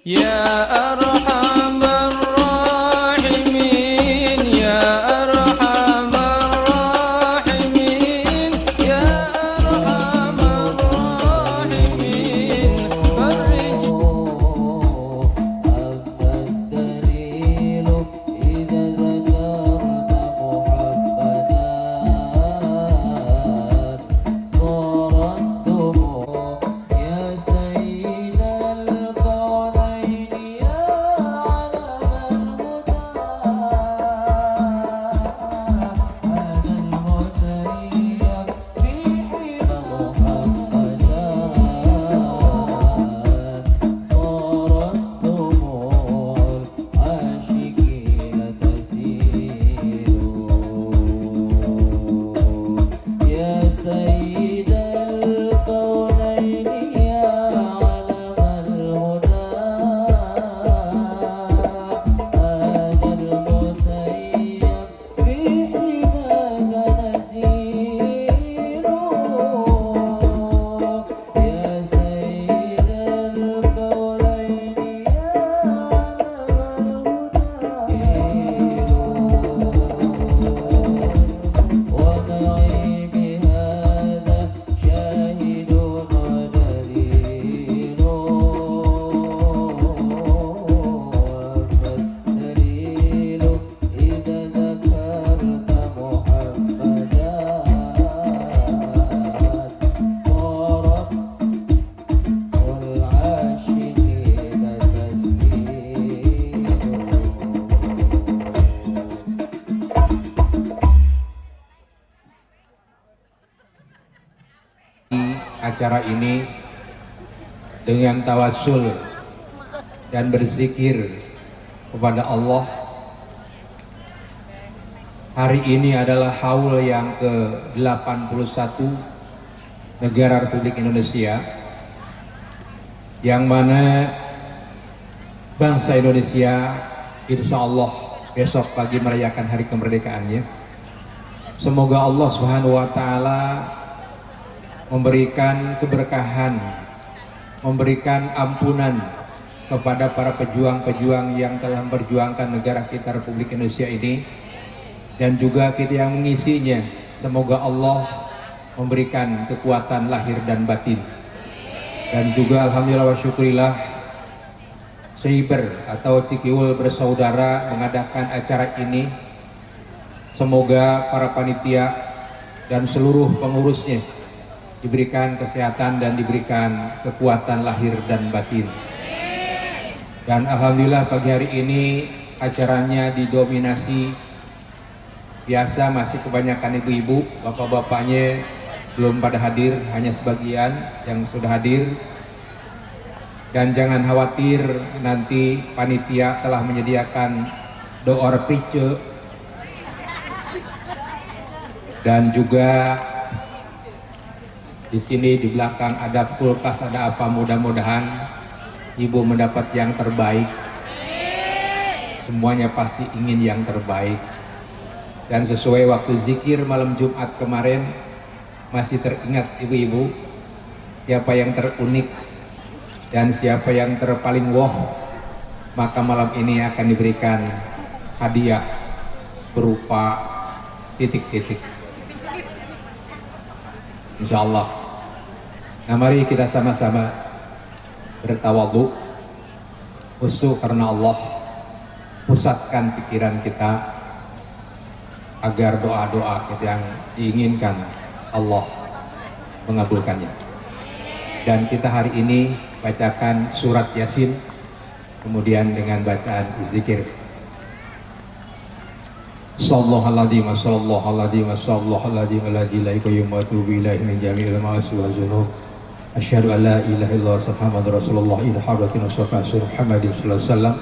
Ya Arhamar Rahimin, Ya Arhamar Rahimin, Ya Arhamar Rahimin, farij الدليل إذا ذكرت محمدا صارت دموع يا سيد الكونين يا علم الهدى أنا المتيم في حمى محمدا صارت دموع العاشقين تسيل يا سيد الكونين يا علم الهدى أنا المتيم في حماك نسير يا سيد الكونين يا ومعي بهذا شاهد ودليل فالدليل إذا ذكرت محمدا صارت العاشقين acara ini dengan tawassul dan berzikir kepada Allah. Hari ini adalah haul yang ke-81 negara Republik Indonesia, yang mana bangsa Indonesia insya Allah besok pagi merayakan hari kemerdekaannya. Semoga Allah Subhanahu wa Ta'ala memberikan keberkahan, memberikan ampunan kepada para pejuang-pejuang yang telah memperjuangkan negara kita Republik Indonesia ini, dan juga kita yang mengisinya. Semoga Allah memberikan kekuatan lahir dan batin. Dan juga alhamdulillah wa syukurillah, Seiber atau Cikiwul Bersaudara mengadakan acara ini. Semoga para panitia dan seluruh pengurusnya diberikan kesehatan dan diberikan kekuatan lahir dan batin. Dan alhamdulillah pagi hari ini acaranya didominasi, biasa masih kebanyakan ibu-ibu, bapak-bapaknya belum pada hadir, hanya sebagian yang sudah hadir. Dan jangan khawatir, nanti panitia telah menyediakan doa price dan juga di sini di belakang ada kulkas, ada apa, mudah-mudahan ibu mendapat yang terbaik. Semuanya pasti ingin yang terbaik. Dan sesuai waktu zikir malam Jumat kemarin, masih teringat ibu-ibu siapa yang terunik dan siapa yang terpaling woh, maka malam ini akan diberikan hadiah berupa titik-titik, insya Allah. Nah, mari kita sama-sama bertawadhu, khusyuk karena Allah, pusatkan pikiran kita agar doa-doa kita yang diinginkan Allah mengabulkannya. Dan kita hari ini bacakan surat Yasin, kemudian dengan bacaan zikir. Sallallahu alaihi wa sallallahu alaihi wa sallallahu alaihi wa alihi wa atubu ilaihi min jami'il ma'asi wa dzunub. Asyhadu an la ilaha illallah Muhammadur Rasulullah ila hadratin Rasulullah Muhammadin sallallahu alaihi wasallam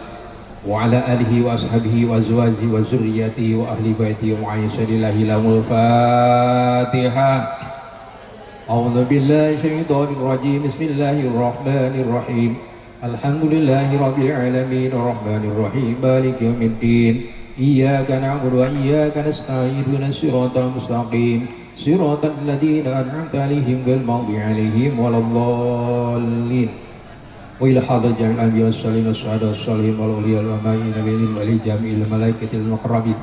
wa ala alihi wa ashabihi wa azwajihi wa zurriyyatihi wa ahli baitihi wa ayyashadillahi lamul Fatihah. A'udzu billahi syaitonir rajim. Bismillahirrahmanirrahim. Alhamdulillahi rabbil alamin arrahmanir rahim maliki yaumiddin. Iyyaka na'budu wa iyyaka nasta'in ihdinas siratal mustaqim. Siratal ladzina an'amta 'alaihim ghairil maghdubi 'alaihim waladdallin. وإلى حضرة جميع الأنبياء والصالحين والشهداء والصالحين والأولياء والأمائين ولجميع الملائكة المقربين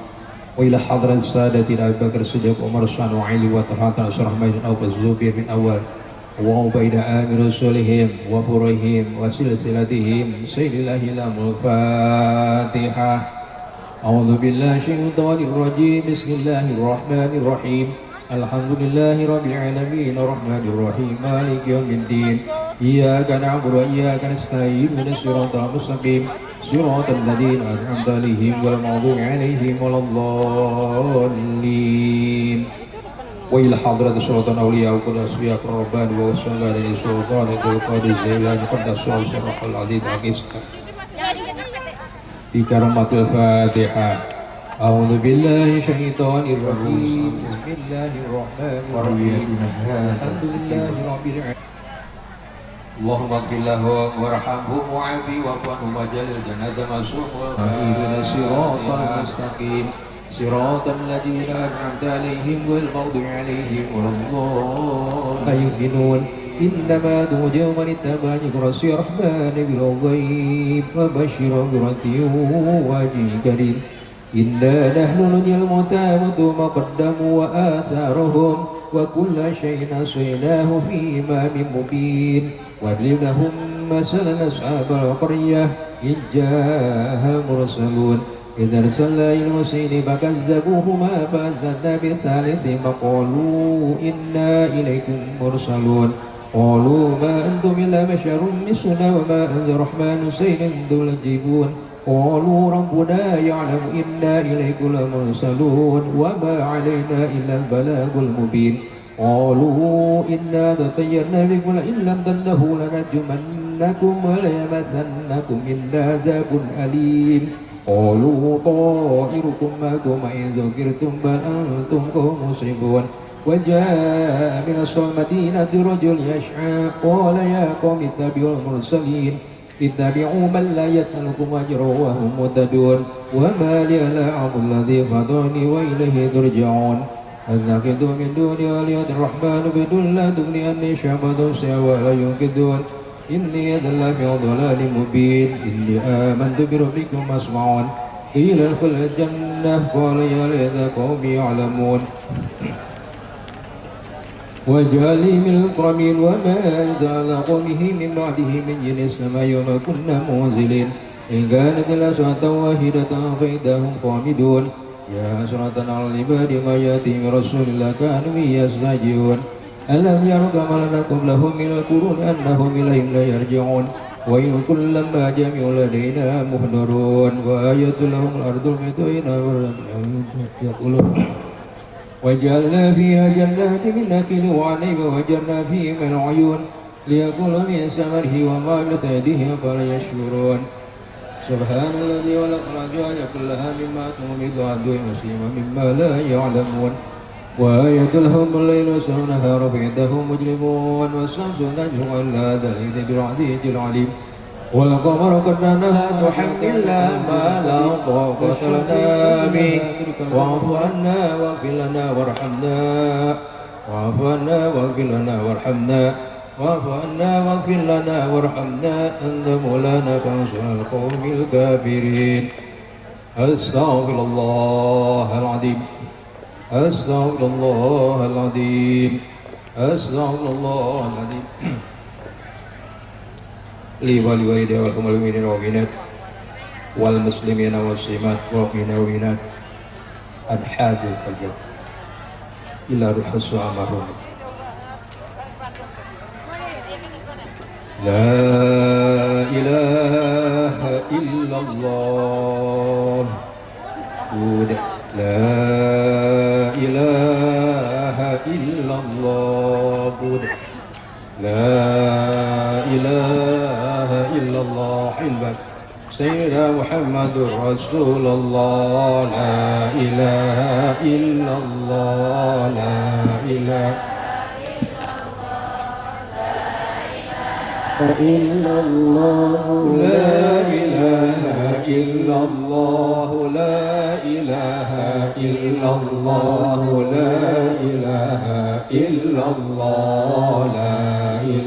وإلى حضرة السادة أبي بكر الصديق وعمر الصادق وعلي وطلحة والرحمن أو الزبير من أول وعبيد آمر رسولهم وبرهم وسلسلتهم سيد الله لهم الفاتحة. أعوذ بالله من الشيطان الرجيم. بسم الله الرحمن الرحيم. الحمد لله رب العالمين الرحمن الرحيم مالك يوم الدين إياك نعبد وإياك نستعين اهدنا الصراط المستقيم صراط الذين أنعمت عليهم غير المغضوب عليهم ولا الضالين. وإلى حضرة سلطان أولياء وكل أصفياء الربان والسلام سلطان القادر الزيلاني قدس الروح العظيم عقيس بكرامة الفاتحة. أعوذ بالله الشيطان الرجيم. بسم الله الرحمن الرحيم. الحمد لله رب العالمين. اللهم اغفر له وارحمه وعافه واعف عنه واجعل الجنة مسوقه اهدنا الصراط المستقيم صراط الذين أنعمت عليهم غير المغضوب عليهم ولا الضالين. إنما توجه من اتبع ذكر الرحمن بالغيب وبشر برحمة وجه كريم. إنا نحن نحيي الموتى وما قدموا وآثارهم وكل شيء نسيناه في إمام مبين. واضرب لهم مثلا أصحاب القرية إذ جاءها المرسلون إذ أرسلنا إلى المرسلين فكذبوهما فأزلنا بالثالث فقالوا إنا إليكم مرسلون قالوا ما أنتم إلا بشر مثلنا وما أنزل الرحمن شيء تجيبون قالوا ربنا يعلم إنا إليكم لمرسلون وما علينا إلا البلاغ المبين. قالوا إنا تطيرنا بكم لئن لم تنتهوا لنرجمنكم وليمسنكم منا عذاب أليم. قالوا طائركم معكم إن ذكرتم بل أنتم قوم مسرفون. وجاء من أقصى المدينة رجل يسعى قال يا قوم اتبعوا المرسلين اتبعوا من لا يسألكم أجرا وهم مهتدون. وما لي لا أعبد الذي فطرني وإليه ترجعون. أتخذ من دون آلهة الرحمن بدون لا تغني عني شفاعتهم شيئا ولا ينقذون. إني إذا لفي ضلال مبين. إني آمنت بربكم فاسمعون. قيل ادخل الجنة قال يا ليت قومي يعلمون. وجعلني من المكرمين. وما أنزل على قومه من بعده من جن السماء وما كنا منزلين. إن كانت إلا ساعة واحدة فإذا هم خامدون. يا حسرة على العباد ما يأتي من رسول الله كانوا يستهزئون. ألم يروا كما لنا قبلهم من القرون أنهم إليهم لا يرجعون. وإن كل لما جميع لدينا محضرون. وآية لهم الأرض الميتين يقولون وجعلنا فيها جنات من نخيل وعنب وجعلنا فيها من العيون ليأكلوا من ثمره وما عملت أيديهم فلا يشكرون. سبحان الذي خلق الأزواج كلها مما تنبت الأرض ومسلما مما لا يعلمون. وآية لهم الليل والنهار فإنهم مجرمون. والشمس نجم إلا ذلك بالعزيز العليم. والقمر قدرناه تحملنا ما لا طاقة لنا به واعف عنا واغفر لنا وارحمنا واعف عنا واغفر لنا وارحمنا واعف عنا واغفر لنا وارحمنا أنت مولانا فانصرنا على القوم الكافرين. أستغفر الله العظيم أستغفر الله العظيم أستغفر الله العظيم لي ولوالدي والمؤمنين والمؤمنات والمسلمين والمسلمات والمؤمنين والمؤمنات الحاج القلب إلى روح السلام. لا إله إلا الله. لا إله إلا الله. لا إله إلا الله. حلبك سيدنا محمد رسول الله. لا إله إلا الله. لا إله إلا الله. لا إله إلا الله. لا إله إلا الله. لا إله إلا الله. لا إله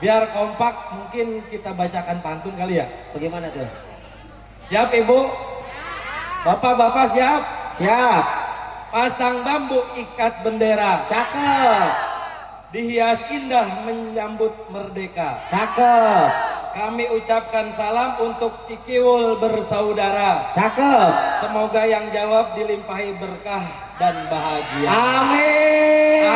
Biar kompak mungkin kita bacakan pantun kali ya. Bagaimana tuh? Siap Ibu? Bapak-bapak siap? Siap. Pasang bambu ikat bendera, Cakep. dihias indah menyambut merdeka. Cakep. Kami ucapkan salam untuk Cikiwul bersaudara. Cakep. Semoga yang jawab dilimpahi berkah dan bahagia. Amin.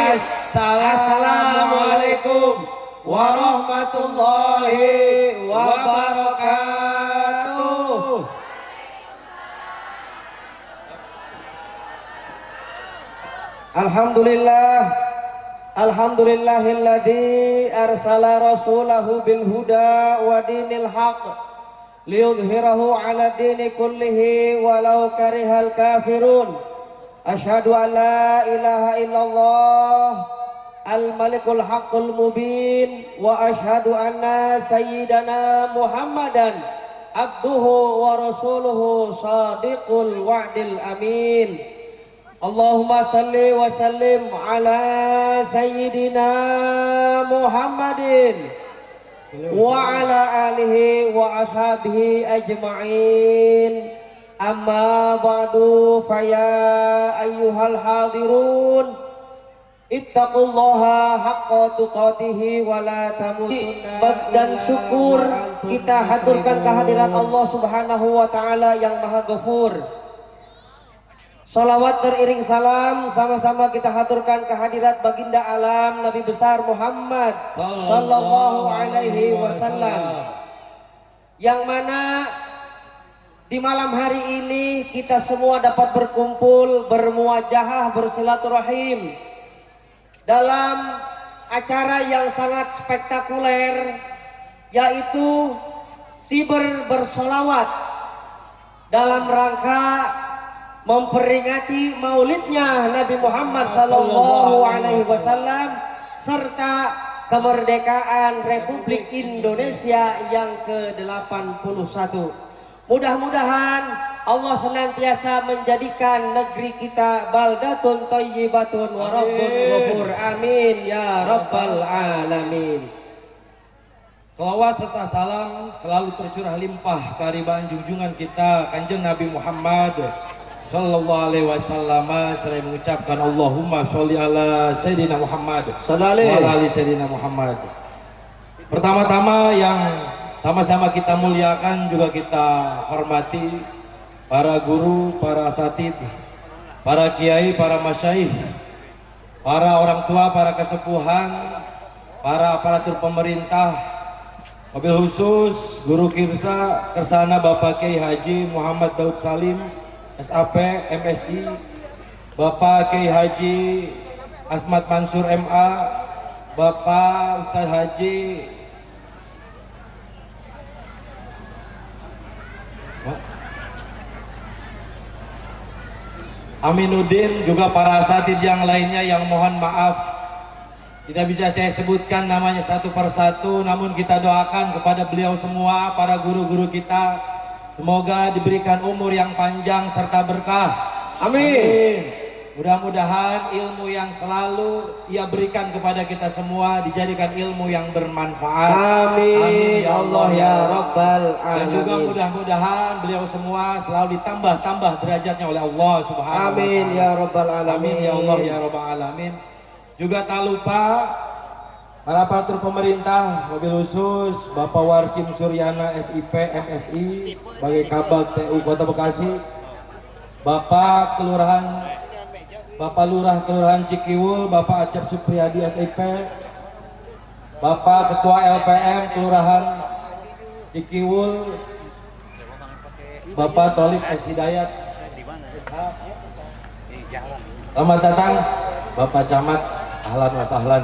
Assalamualaikum warahmatullahi wabarakatuh. Alhamdulillah. Alhamdulillahilladzi arsala rasulahu bil huda wa dinil haq liyudhhirahu ala dini kullihi walau karihal kafirun. Asyhadu an la ilaha illallah al-malikul haqqul mubin wa asyhadu anna sayyidana Muhammadan abduhu wa rasuluhu shadiqul wa'dil amin. Allahumma salli wa sallim ala sayyidina Muhammadin wa ala alihi wa ashabihi ajma'in. Amma ba'du faya ayyuhal hadirun ittaqullaha haqqa tuqatihi wa la tamutunna. Dan syukur kita haturkan kehadirat Allah Subhanahu wa taala yang Maha Ghafur. Salawat teriring salam sama-sama kita haturkan kehadirat baginda alam Nabi besar Muhammad sallallahu alaihi wasallam, yang mana di malam hari ini kita semua dapat berkumpul, bermuajahah, bersilaturahim dalam acara yang sangat spektakuler, yaitu Siber bersolawat dalam rangka memperingati maulidnya Nabi Muhammad sallallahu alaihi wasallam serta kemerdekaan Republik Indonesia yang ke-81. Mudah-mudahan Allah senantiasa menjadikan negeri kita baldatun thayyibatun wa rabbun ghafur. Amin ya rabbal alamin. Salawat serta salam selalu tercurah limpah keharibaan junjungan kita Kanjeng Nabi Muhammad sallallahu alaihi wasallam. Saya mengucapkan Allahumma sholli ala Sayyidina Muhammad wa ala ali Sayyidina Muhammad. Pertama-tama yang sama-sama kita muliakan juga kita hormati para guru, para asatid, para kiai, para masyaikh, para orang tua, para kesepuhan, para aparatur pemerintah, wabil khusus Guru Kirsa Kersana Bapak Kiai Haji Muhammad Daud Salim SAP MSI, Bapak Kiai Haji Asmat Mansur MA, Bapak Ustadz Haji Aminuddin, juga para asatid yang lainnya yang mohon maaf tidak bisa saya sebutkan namanya satu persatu, namun kita doakan kepada beliau semua, para guru-guru kita, semoga diberikan umur yang panjang serta berkah. Amin. Mudah-mudahan ilmu yang selalu ia berikan kepada kita semua dijadikan ilmu yang bermanfaat. Amin ya Allah ya Rabbal alamin. Dan juga mudah-mudahan beliau semua selalu ditambah-tambah derajatnya oleh Allah Subhanahu wa taala. Amin ya Rabbal alamin. Amin ya Allah ya Rabbal alamin. Juga tak lupa para aparatur pemerintah, wabil khusus Bapak Warsim Suryana SIP MSI sebagai Kabag TU Kota Bekasi, Bapak Lurah Kelurahan Cikiwul, Bapak Acep Supriyadi SIP, Bapak Ketua LPM Kelurahan Cikiwul, Bapak Tolib S. Hidayat SH. Selamat datang Bapak Camat, ahlan wa sahlan.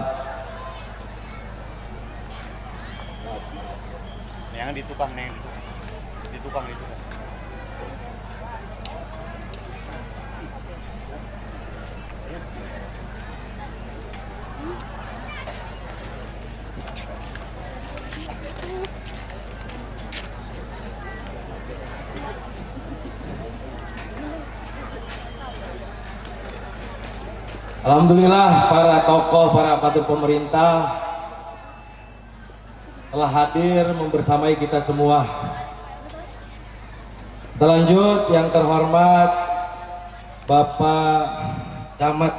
Yang di tukang. Alhamdulillah para tokoh, para aparatur pemerintah, telah hadir membersamai kita semua. Kita lanjut, yang terhormat Bapak Camat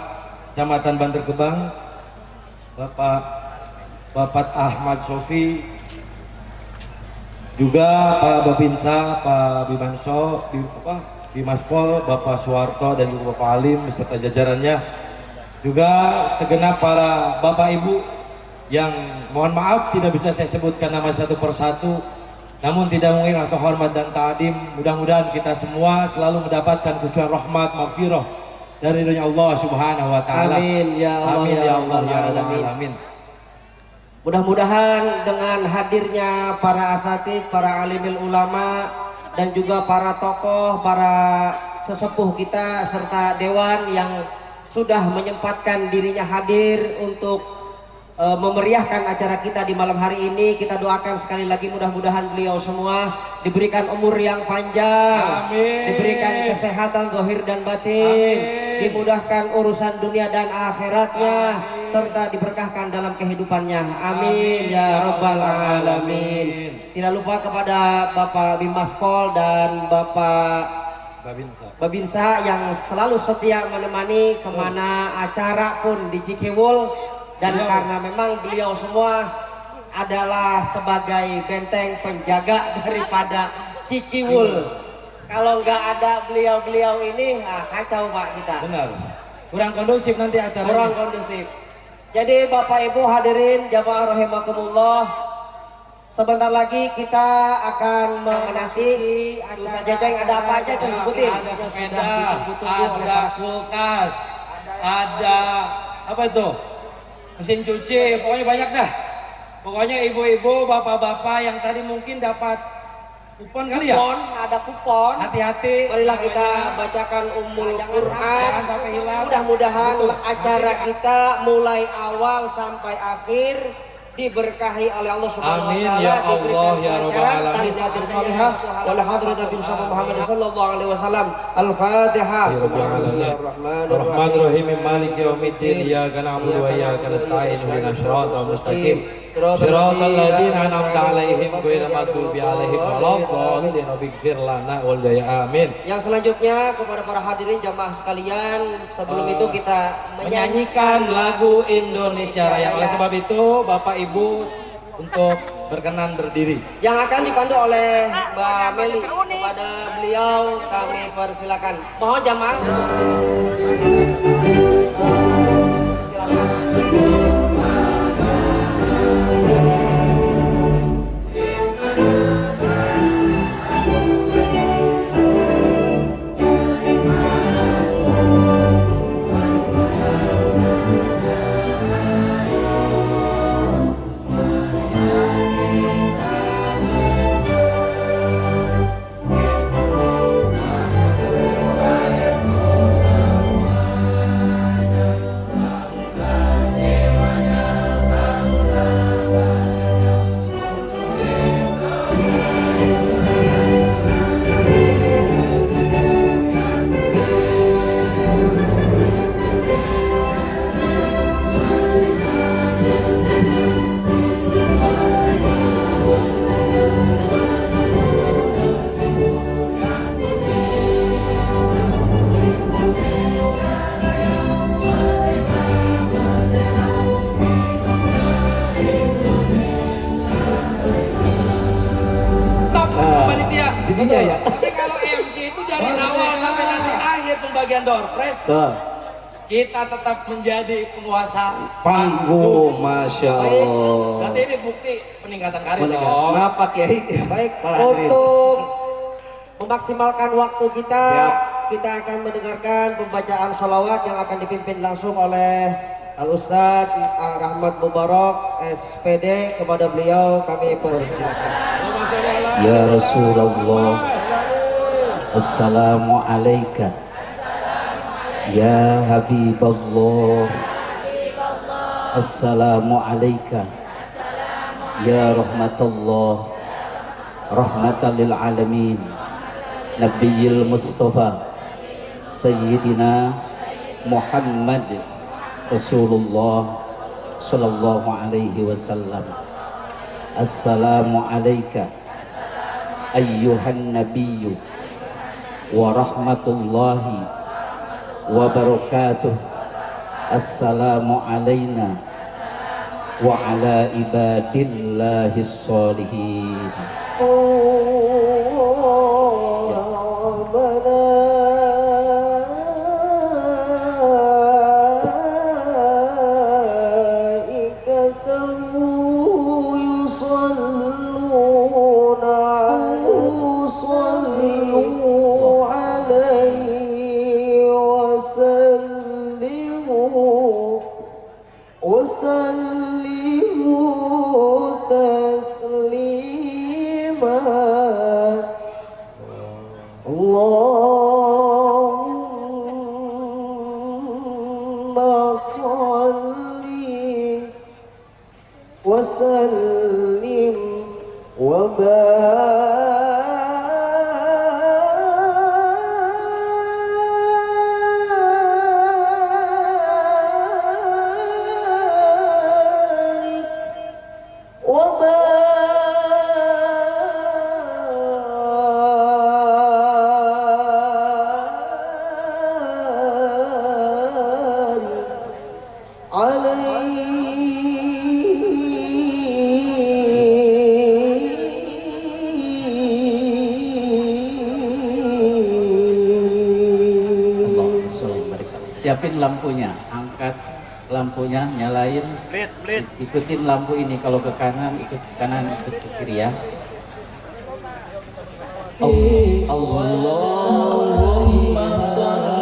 Kecamatan Bantar Gebang, Bapak Ahmad Sofi, juga Pak Babinsa, Pak Bimanso, Bimaspol, Bapak Suwarto, dan juga Bapak Alim beserta jajarannya, juga segenap para Bapak Ibu yang mohon maaf tidak bisa saya sebutkan nama satu persatu, namun tidak mungkin rasa hormat dan ta'adim. Mudah-mudahan kita semua selalu mendapatkan kecuali rahmat, maghfirah dari dunia Allah Subhanahu wa taala. Amin ya Allah, amin ya Allah ya Rabbal Rabbal alamin. alamin. Mudah-mudahan dengan hadirnya para asatidz, para alimil ulama, dan juga para tokoh, para sesepuh kita serta dewan yang sudah menyempatkan dirinya hadir untuk memeriahkan acara kita di malam hari ini. Kita doakan sekali lagi mudah-mudahan beliau semua diberikan umur yang panjang, Amin. diberikan kesehatan zahir dan batin, Amin. dimudahkan urusan dunia dan akhiratnya, serta diberkahkan dalam kehidupannya. Amin ya Rabbal alamin. Tidak lupa kepada Bapak Bimaspol dan Bapak Babinsa yang selalu setia menemani kemana acara pun di Cikiwul. Dan karena memang beliau semua adalah sebagai benteng penjaga daripada Cikiwul. Kalau nggak ada beliau-beliau ini, kacau Pak kita. Benar. Kurang kondusif nanti acaranya. Kurang kondusif. Jadi Bapak Ibu hadirin jamaah rahimakumullah, sebentar lagi kita akan menanti acara Jajang. Ada apa aja tuh sebutin? Ada sepeda, ada kulkas, ada apa itu? Mesin cuci, pokoknya banyak dah. Pokoknya ibu-ibu, bapak-bapak yang tadi mungkin dapat kupon kali ya? Kupon, ada kupon. Hati-hati. Marilah kita bacakan Ummul Quran. Jangan sampai hilang. Mudah-mudahan Betul. acara kita mulai awal sampai akhir diberkahi oleh Allah Subhanahu wa Amin taala, ya Allah diberikan ya Rabbal kelancaran, alamin. tariqatin salihah wal hadratin bin Muhammad sallallahu alaihi wasallam. Al-Fatihah. Bismillahirrahmanirrahim. Maliki yaumiddin. Iyyaka na'budu wa iyyaka nasta'in. Ihdinas siratal mustaqim. Siratal ladzina an'amta 'alaihim ghairil maghdubi 'alaihim waladdallin. Ighfir lana wal jaya. Amin. Yang selanjutnya kepada para hadirin jamaah sekalian, sebelum itu kita Menyanyikan lagu Indonesia Raya. Oleh sebab itu Bapak Ibu untuk berkenan berdiri. yang akan dipandu oleh Mbak Meli. Kepada beliau kami persilakan. Mohon jamaah untuk berdiri. Silakan. Ya. Tapi kalau MC itu dari awal sampai nanti akhir pembagian door prize, kita tetap menjadi penguasa Panggung, Masya Baik. Allah. Berarti ini bukti peningkatan karir dong. Kenapa Kiai? Baik, Para hadirin. untuk memaksimalkan waktu kita, Siap. kita akan mendengarkan pembacaan sholawat yang akan dipimpin langsung oleh Al-Ustadz Rahmat Mubarak SPD. Kepada beliau kami persilakan. Ya Rasulullah, Assalamualaikum. Ya Habiballah, Assalamualaikum. Ya Rahmatullah, Rahmatan lil Alamin, Nabiyil Mustafa, Sayyidina Muhammad Rasulullah Sallallahu Alaihi Wasallam. Assalamu alayka ayyuhan nabiyyu wa rahmatullahi wa barakatuh. Assalamu alayna wa ala ibadillahis sholihin. Allahumma salli wa sallim wa Siapin lampunya, angkat lampunya, nyalain. Ikutin lampu ini, kalau ke kanan ikut ke kanan, ikut ke kiri ya. Allahumma shalli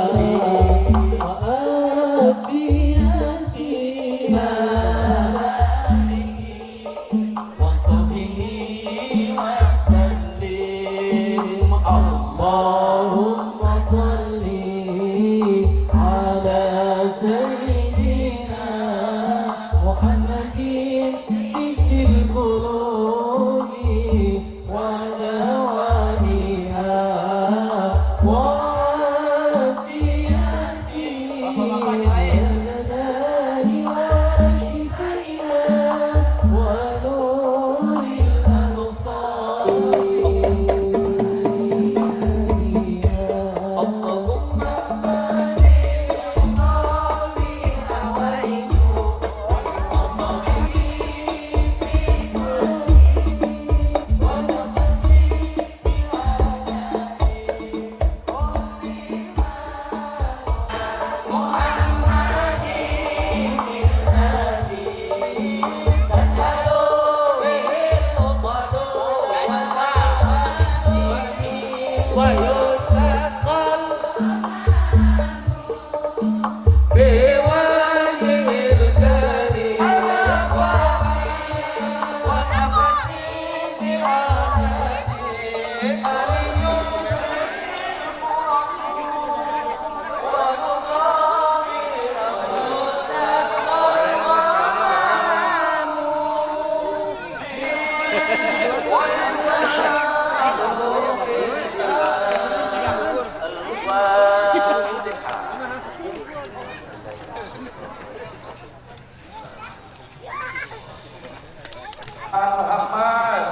Muhammad.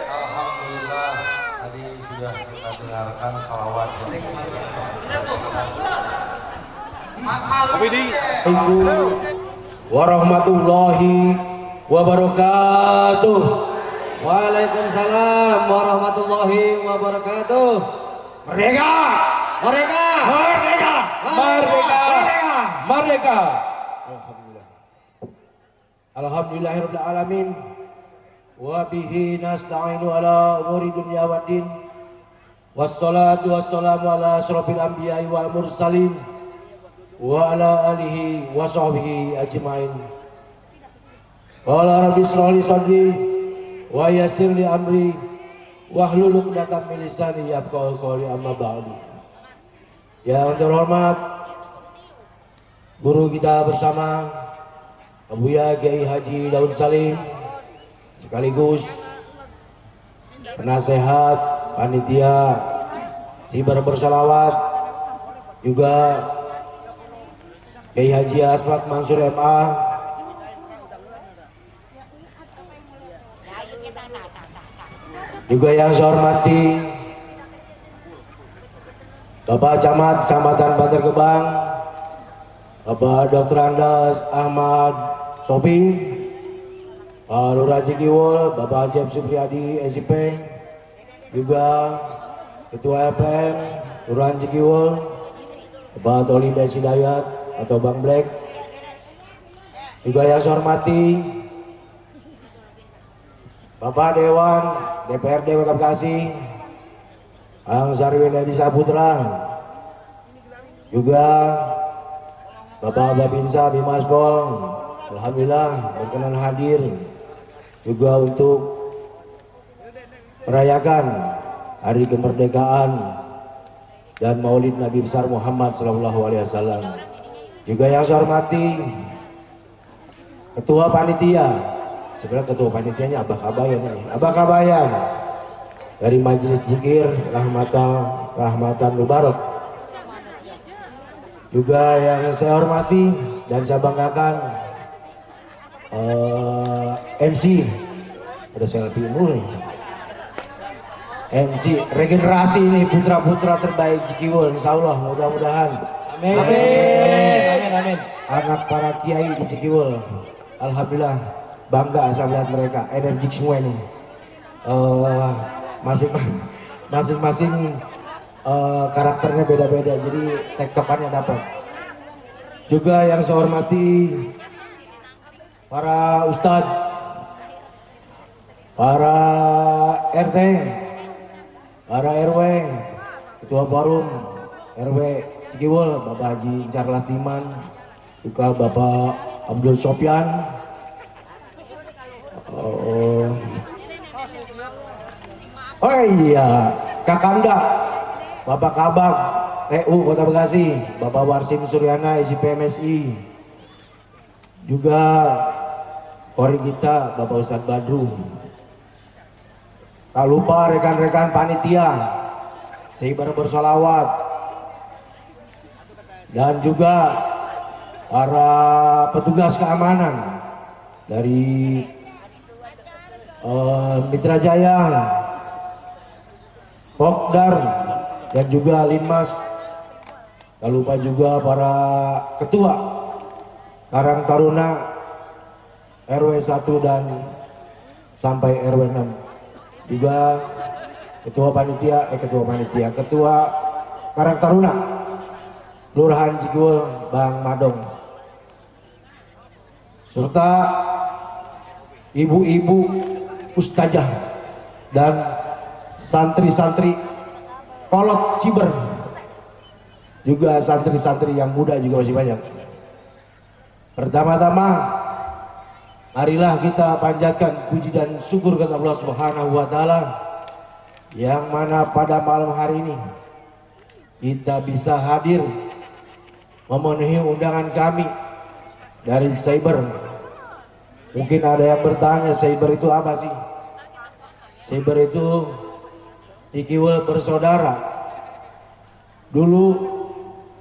Alhamdulillah, tadi sudah kita dengarkan salawat. Assalamualaikum warahmatullahi wabarakatuh. Waalaikumsalam warahmatullahi wabarakatuh. Merdeka! Merdeka! Merdeka! Merdeka! Merdeka! Alhamdulillah. Alhamdulillahirabbil alamin. Wa bihi nasta'inu ala umuri dunya waddin. Wassalatu wassalamu ala asyrafil anbiya'i wal mursalin wa ala alihi wa sahbihi ajmain. Qala rabbi shrah li sadri wa yassir li amri wahlul 'uqdatam min lisani yafqahu qawli, amma ba'du. Yang terhormat guru kita bersama Abuya Kiai Haji Daun Salim, sekaligus penasehat panitia Hibar Bersalawat, juga Kiai Haji Asmat Mansur MA, Juga yang saya hormati Bapak Camat Kecamatan Bantar Gebang, Bapak Dr. Andas Ahmad Sofi, Pak Lurah Cikiwul, Bapak Ajep Supriyadi SIP, juga Ketua LPM Lurahan Cikiwul, Bapak Toli Besi Dayat atau Bang Black. Juga yang saya hormati Bapak Dewan DPRD Kota Bekasi, Ang Sarwin Edi Saputra, juga Bapak Babinsa Bimaspol, alhamdulillah berkenan hadir juga untuk merayakan Hari Kemerdekaan dan Maulid Nabi besar Muhammad SAW. Juga yang saya hormati Ketua Panitia, sebenarnya Ketua Panitianya Abah Kabayan ini, Abah Kabayan dari Majelis Zikir Rahmatan Mubarak. Juga yang saya hormati dan saya banggakan MC, ada selfie mulu nih. MC regenerasi ini putra-putra terbaik Cikiwul, insya Allah mudah-mudahan. Amin. Amin. Amin. Anak para kiai di Cikiwul, alhamdulillah bangga saya melihat mereka, energik semua ini. Masing-masing karakternya beda-beda, jadi tektokannya dapat. Juga yang saya hormati para ustadz, para RT, para RW, Ketua Forum RW Cikiwul, Bapak Haji Charles Diman, juga Bapak Abdul Sofyan, oh iya, Kakanda, Bapak Kabak, TU Kota Bekasi, Bapak Warsim Suryana, SIP MSI, juga kori kita Bapak Ustadz Badru. Tak lupa rekan-rekan panitia, Seibar bersolawat, dan juga para petugas keamanan dari Mitra Jaya, Pokdar, dan juga Linmas. Tak lupa juga para ketua Karang Taruna RW 1 dan sampai RW 6. Juga Ketua Karang Taruna Lurahan Cikiwul Bang Madong, serta ibu-ibu ustazah dan santri-santri Kolot Ciber, juga santri-santri yang muda juga masih banyak. Pertama-tama marilah kita panjatkan puji dan syukur kepada Allah Subhanahu wa taala yang mana pada malam hari ini kita bisa hadir memenuhi undangan kami dari Seibar. Mungkin ada yang bertanya, Seibar itu apa sih? Seibar itu Cikiwul bersaudara. Dulu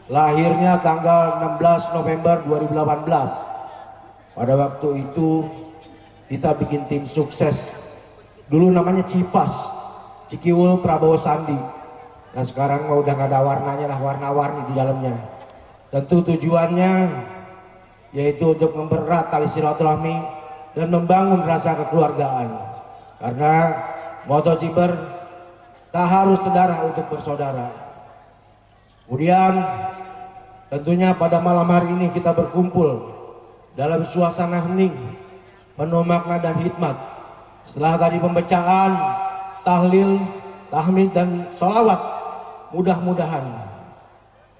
lahirnya tanggal 16 November 2018. Pada waktu itu kita bikin tim sukses. Dulu namanya Cipas, Cikiwul Prabowo Sandi. Nah sekarang udah gak ada warnanya lah, warna-warni di dalamnya. Tentu tujuannya yaitu untuk mempererat tali silaturahmi dan membangun rasa kekeluargaan. Karena moto Ciber tak harus saudara untuk bersaudara. Kemudian tentunya pada malam hari ini kita berkumpul dalam suasana hening, penuh makna dan hikmat. Setelah tadi pembacaan, tahlil, tahmid dan sholawat, mudah-mudahan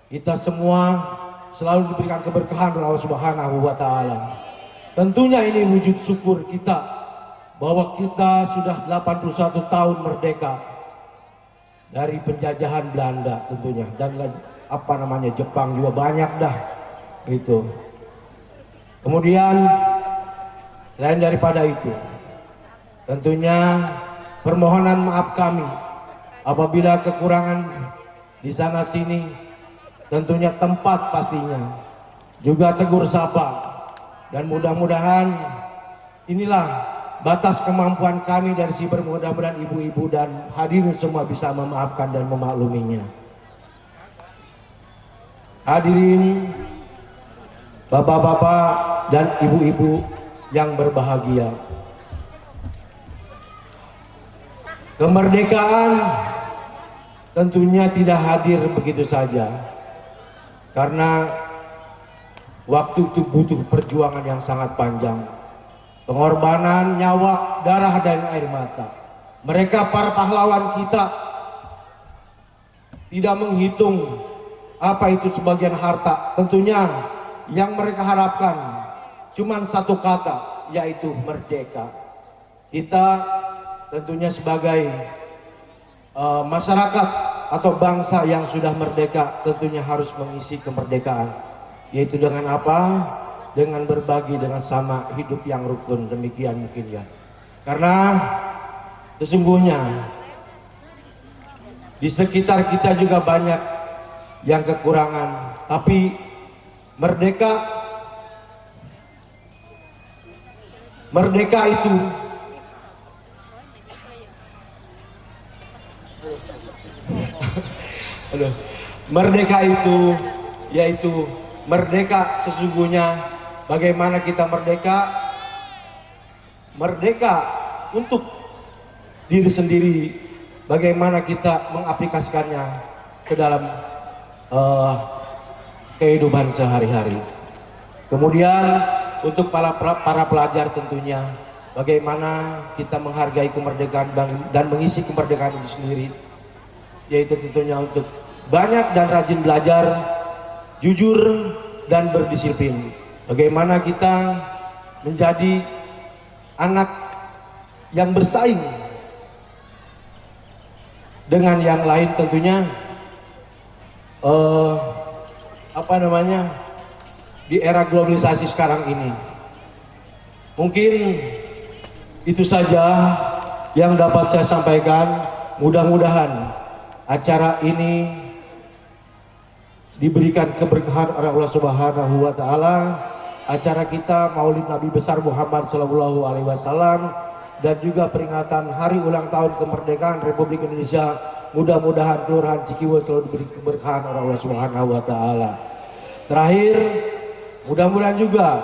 kita semua selalu diberikan keberkahan oleh Allah Subhanahu wa taala. Tentunya ini wujud syukur kita bahwa kita sudah 81 tahun merdeka dari penjajahan Belanda tentunya, dan Jepang juga banyak dah itu. Kemudian selain daripada itu, tentunya permohonan maaf kami apabila kekurangan di sana sini, tentunya tempat pastinya, juga tegur sapa, dan mudah-mudahan inilah batas kemampuan kami dari Siber, mudah-mudahan ibu-ibu dan hadirin semua bisa memaafkan dan memakluminya. Hadirin bapak-bapak dan ibu-ibu yang berbahagia, kemerdekaan tentunya tidak hadir begitu saja, karena waktu itu butuh perjuangan yang sangat panjang, pengorbanan nyawa, darah dan air mata. Mereka para pahlawan kita tidak menghitung apa itu sebagian harta. Tentunya yang mereka harapkan cuma satu kata, yaitu merdeka. Kita tentunya sebagai masyarakat atau bangsa yang sudah merdeka tentunya harus mengisi kemerdekaan, yaitu dengan apa? Dengan berbagi, dengan sama, hidup yang rukun. Demikian mungkin ya. Karena sesungguhnya di sekitar kita juga banyak yang kekurangan, tapi merdeka itu merdeka itu yaitu merdeka sesungguhnya. Bagaimana kita merdeka untuk diri sendiri, bagaimana kita mengaplikasikannya ke dalam kehidupan sehari-hari. Kemudian untuk para pelajar tentunya, bagaimana kita menghargai kemerdekaan dan mengisi kemerdekaan itu sendiri, yaitu tentunya untuk banyak dan rajin belajar, jujur dan berdisiplin. Bagaimana kita menjadi anak yang bersaing dengan yang lain tentunya. Di era globalisasi sekarang ini, mungkin itu saja yang dapat saya sampaikan. Mudah-mudahan acara ini diberikan keberkahan oleh Allah Subhanahu wa taala. Acara kita Maulid Nabi besar Muhammad sallallahu alaihi wasallam dan juga peringatan hari ulang tahun kemerdekaan Republik Indonesia. Mudah-mudahan Kelurahan Cikiwul selalu diberi keberkahan oleh Allah Subhanahu wa taala. Terakhir, mudah-mudahan juga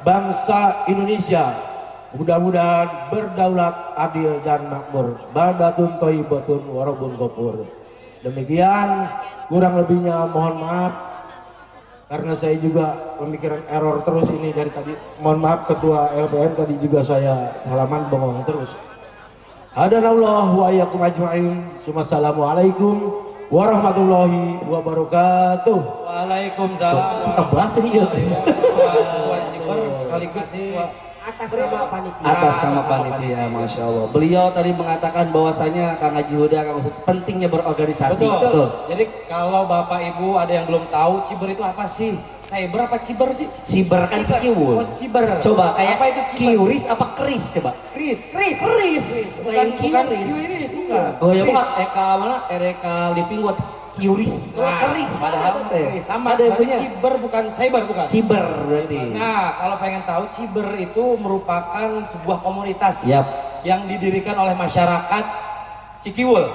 bangsa Indonesia mudah-mudahan berdaulat, adil dan makmur. Baldatun thayyibatun wa rabbun ghafur. Demikian, kurang lebihnya mohon maaf karena saya juga pemikiran error terus ini dari tadi. Mohon maaf Ketua LPM, tadi juga saya salaman bengong terus. Hadanallah wa iyyakum ajma'in. Wassalamualaikum warahmatullahi wabarakatuh. Waalaikumsalam. Bahas ini sekaligus atas nama panitia, Masya Allah. Beliau tadi mengatakan bahwasanya Kang Haji Huda, Kang Ustadz, pentingnya berorganisasi. Betul. Jadi kalau Bapak Ibu ada yang belum tahu, Ciber itu apa sih? Cyber apa Ciber sih? Ciber kan Cikiwul. Oh, Ciber. Coba kayak apa itu Ciber? Kiuris apa Keris coba? Kris. Bukan Kiuris. Bukan. Oh ya bukan. Eka mana? Ereka Living Wood. Kiuris. Keris. Padahal sama. Ada yang punya. Ciber bukan cyber bukan? Ciber berarti. Nah, kalau pengen tahu, Ciber itu merupakan sebuah komunitas yang didirikan oleh masyarakat Cikiwul.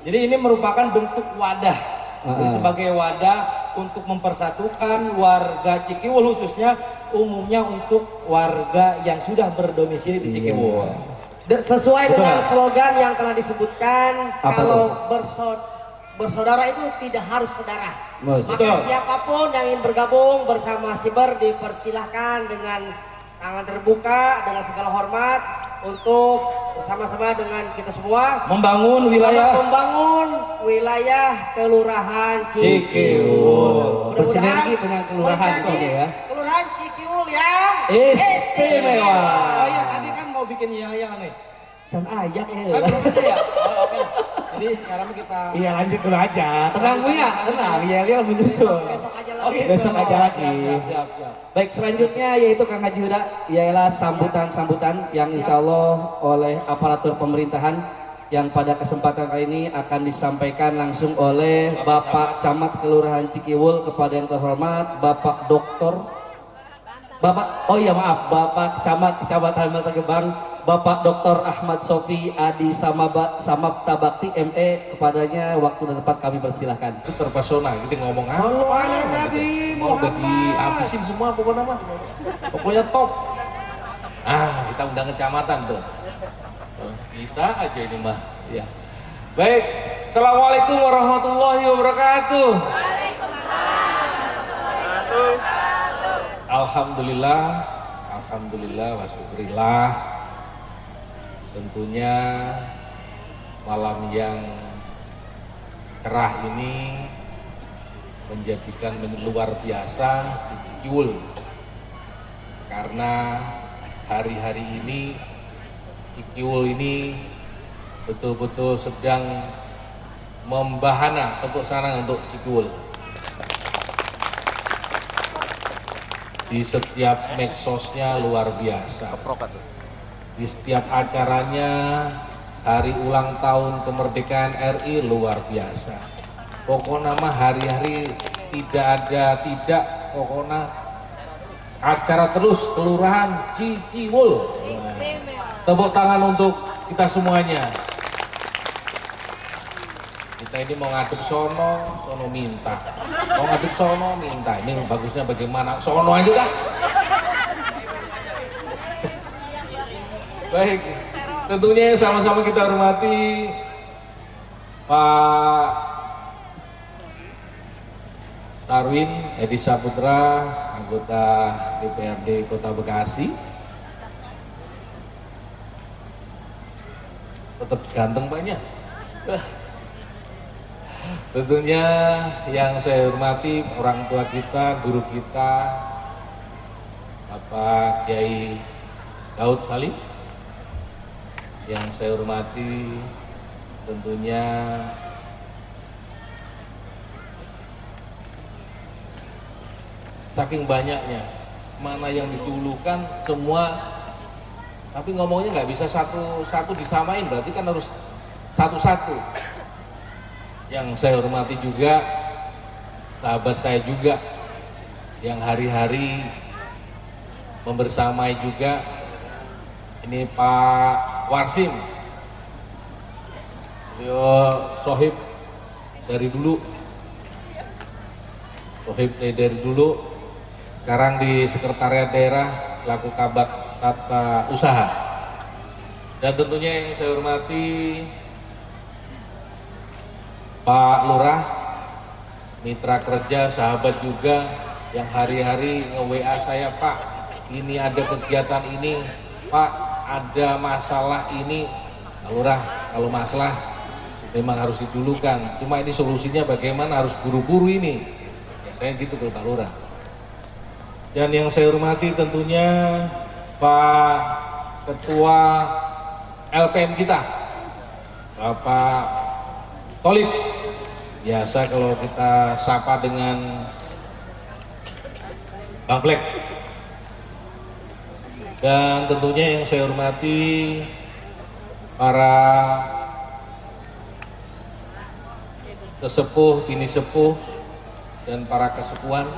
Jadi ini merupakan bentuk wadah. Jadi sebagai wadah untuk mempersatukan warga Cikiwul, khususnya umumnya untuk warga yang sudah berdomisili di Cikiwul. Sesuai dengan slogan yang telah disebutkan, kalau bersaudara itu tidak harus saudara. Maka siapapun yang ingin bergabung bersama Siber dipersilahkan dengan tangan terbuka, dengan segala hormat untuk bersama-sama dengan kita semua membangun wilayah Kelurahan Cikiwul. Bersinergi dengan kelurahan itu ya. Kelurahan Cikiwul yang istimewa. Oh iya, tadi kan mau bikin yel-yel nih. Can ayak ya. Ya? Oh, oke. Jadi sekarang kita Lanjut dulu aja. tenang yel menyusul. Besok aja lagi. Siap. Baik, selanjutnya yaitu Kang Haji Huda, ialah sambutan-sambutan yang insya Allah oleh aparatur pemerintahan yang pada kesempatan kali ini akan disampaikan langsung oleh Bapak Camat Kelurahan Cikiwul kepada yang terhormat Bapak Dr. Bapak, oh iya maaf, Bapak Kecamatan Mata Gebang, Bapak Dr. Ahmad Sofi Adi Samapta Bakti ME, kepadanya waktu dan tempat kami persilahkan. Itu terpesona, kita ngomong apa? Mau udah dihabisin semua pokoknya mah. Pokoknya top. Kita undang kecamatan tuh. Bisa aja ini mah. Ya. Baik, Assalamualaikum warahmatullahi wabarakatuh. Alhamdulillah, alhamdulillah, wa syukurillah. Tentunya malam yang cerah ini menjadikan luar biasa di Cikiwul, karena hari-hari ini Cikiwul ini betul-betul sedang membahana tepuk tangan untuk Cikiwul. Di setiap medsosnya luar biasa. Di setiap acaranya, hari ulang tahun kemerdekaan RI luar biasa. Pokoknya mah hari-hari tidak pokoknya acara terus kelurahan Cikiwul. Tepuk tangan untuk kita semuanya. Kita ini mau ngadep sono minta. Mau ngadep sono minta. Ini bagusnya bagaimana? Sono aja dah. Baik, tentunya sama-sama kita hormati Pak Darwin Edi Saputra, anggota DPRD Kota Bekasi. Tetap ganteng banyak. Tentunya yang saya hormati orang tua kita, guru kita, Bapak Kiai Daud Salim. Yang saya hormati tentunya saking banyaknya, mana yang ditulukan semua, tapi ngomongnya nggak bisa satu disamain, berarti kan harus satu-satu. Yang saya hormati juga sahabat saya juga yang hari-hari membersamai juga, ini Pak Warsim, beliau sohib dari dulu, sekarang di sekretariat daerah laku kabak tata usaha. Dan tentunya yang saya hormati Pak Lurah, mitra kerja, sahabat juga, yang hari-hari nge-WA saya, Pak, ini ada kegiatan ini, Pak, ada masalah ini. Pak Lurah, kalau masalah memang harus didulukan, cuma ini solusinya bagaimana, harus buru-buru ini. Ya saya gitu ke Pak Lurah. Dan yang saya hormati tentunya Pak Ketua LPM kita, Bapak Tolib, biasa kalau kita sapa dengan Bang Black. Dan tentunya yang saya hormati para kesepuh, bini sepuh, dan para kesepuhan.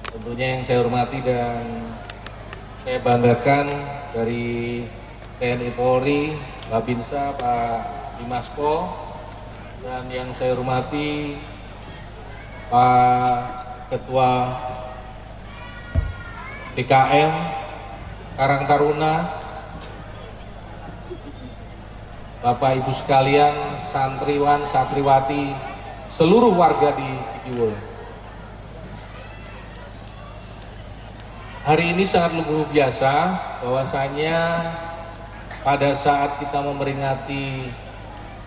Tentunya yang saya hormati dan saya banggakan dari TNI Polri, Babinsa, Pak Bimas Pol, dan yang saya hormati Pak Ketua DKM Karang Taruna, Bapak Ibu sekalian, santriwan, santriwati, seluruh warga di Cikiwul. Hari ini sangat luar biasa, bahwasanya pada saat kita memperingati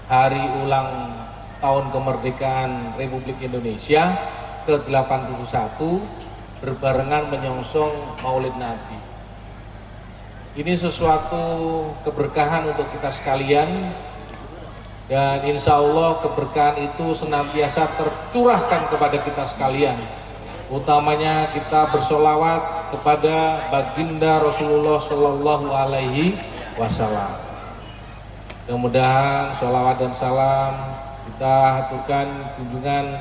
hari ulang tahun kemerdekaan Republik Indonesia ke-81 berbarengan menyongsong Maulid Nabi. Ini sesuatu keberkahan untuk kita sekalian, dan insya Allah keberkahan itu senantiasa tercurahkan kepada kita sekalian. Utamanya kita bersolawat kepada baginda Rasulullah Shallallahu Alaihi Wasallam. Mudah-mudahan sholawat dan salam kita haturkan kunjungan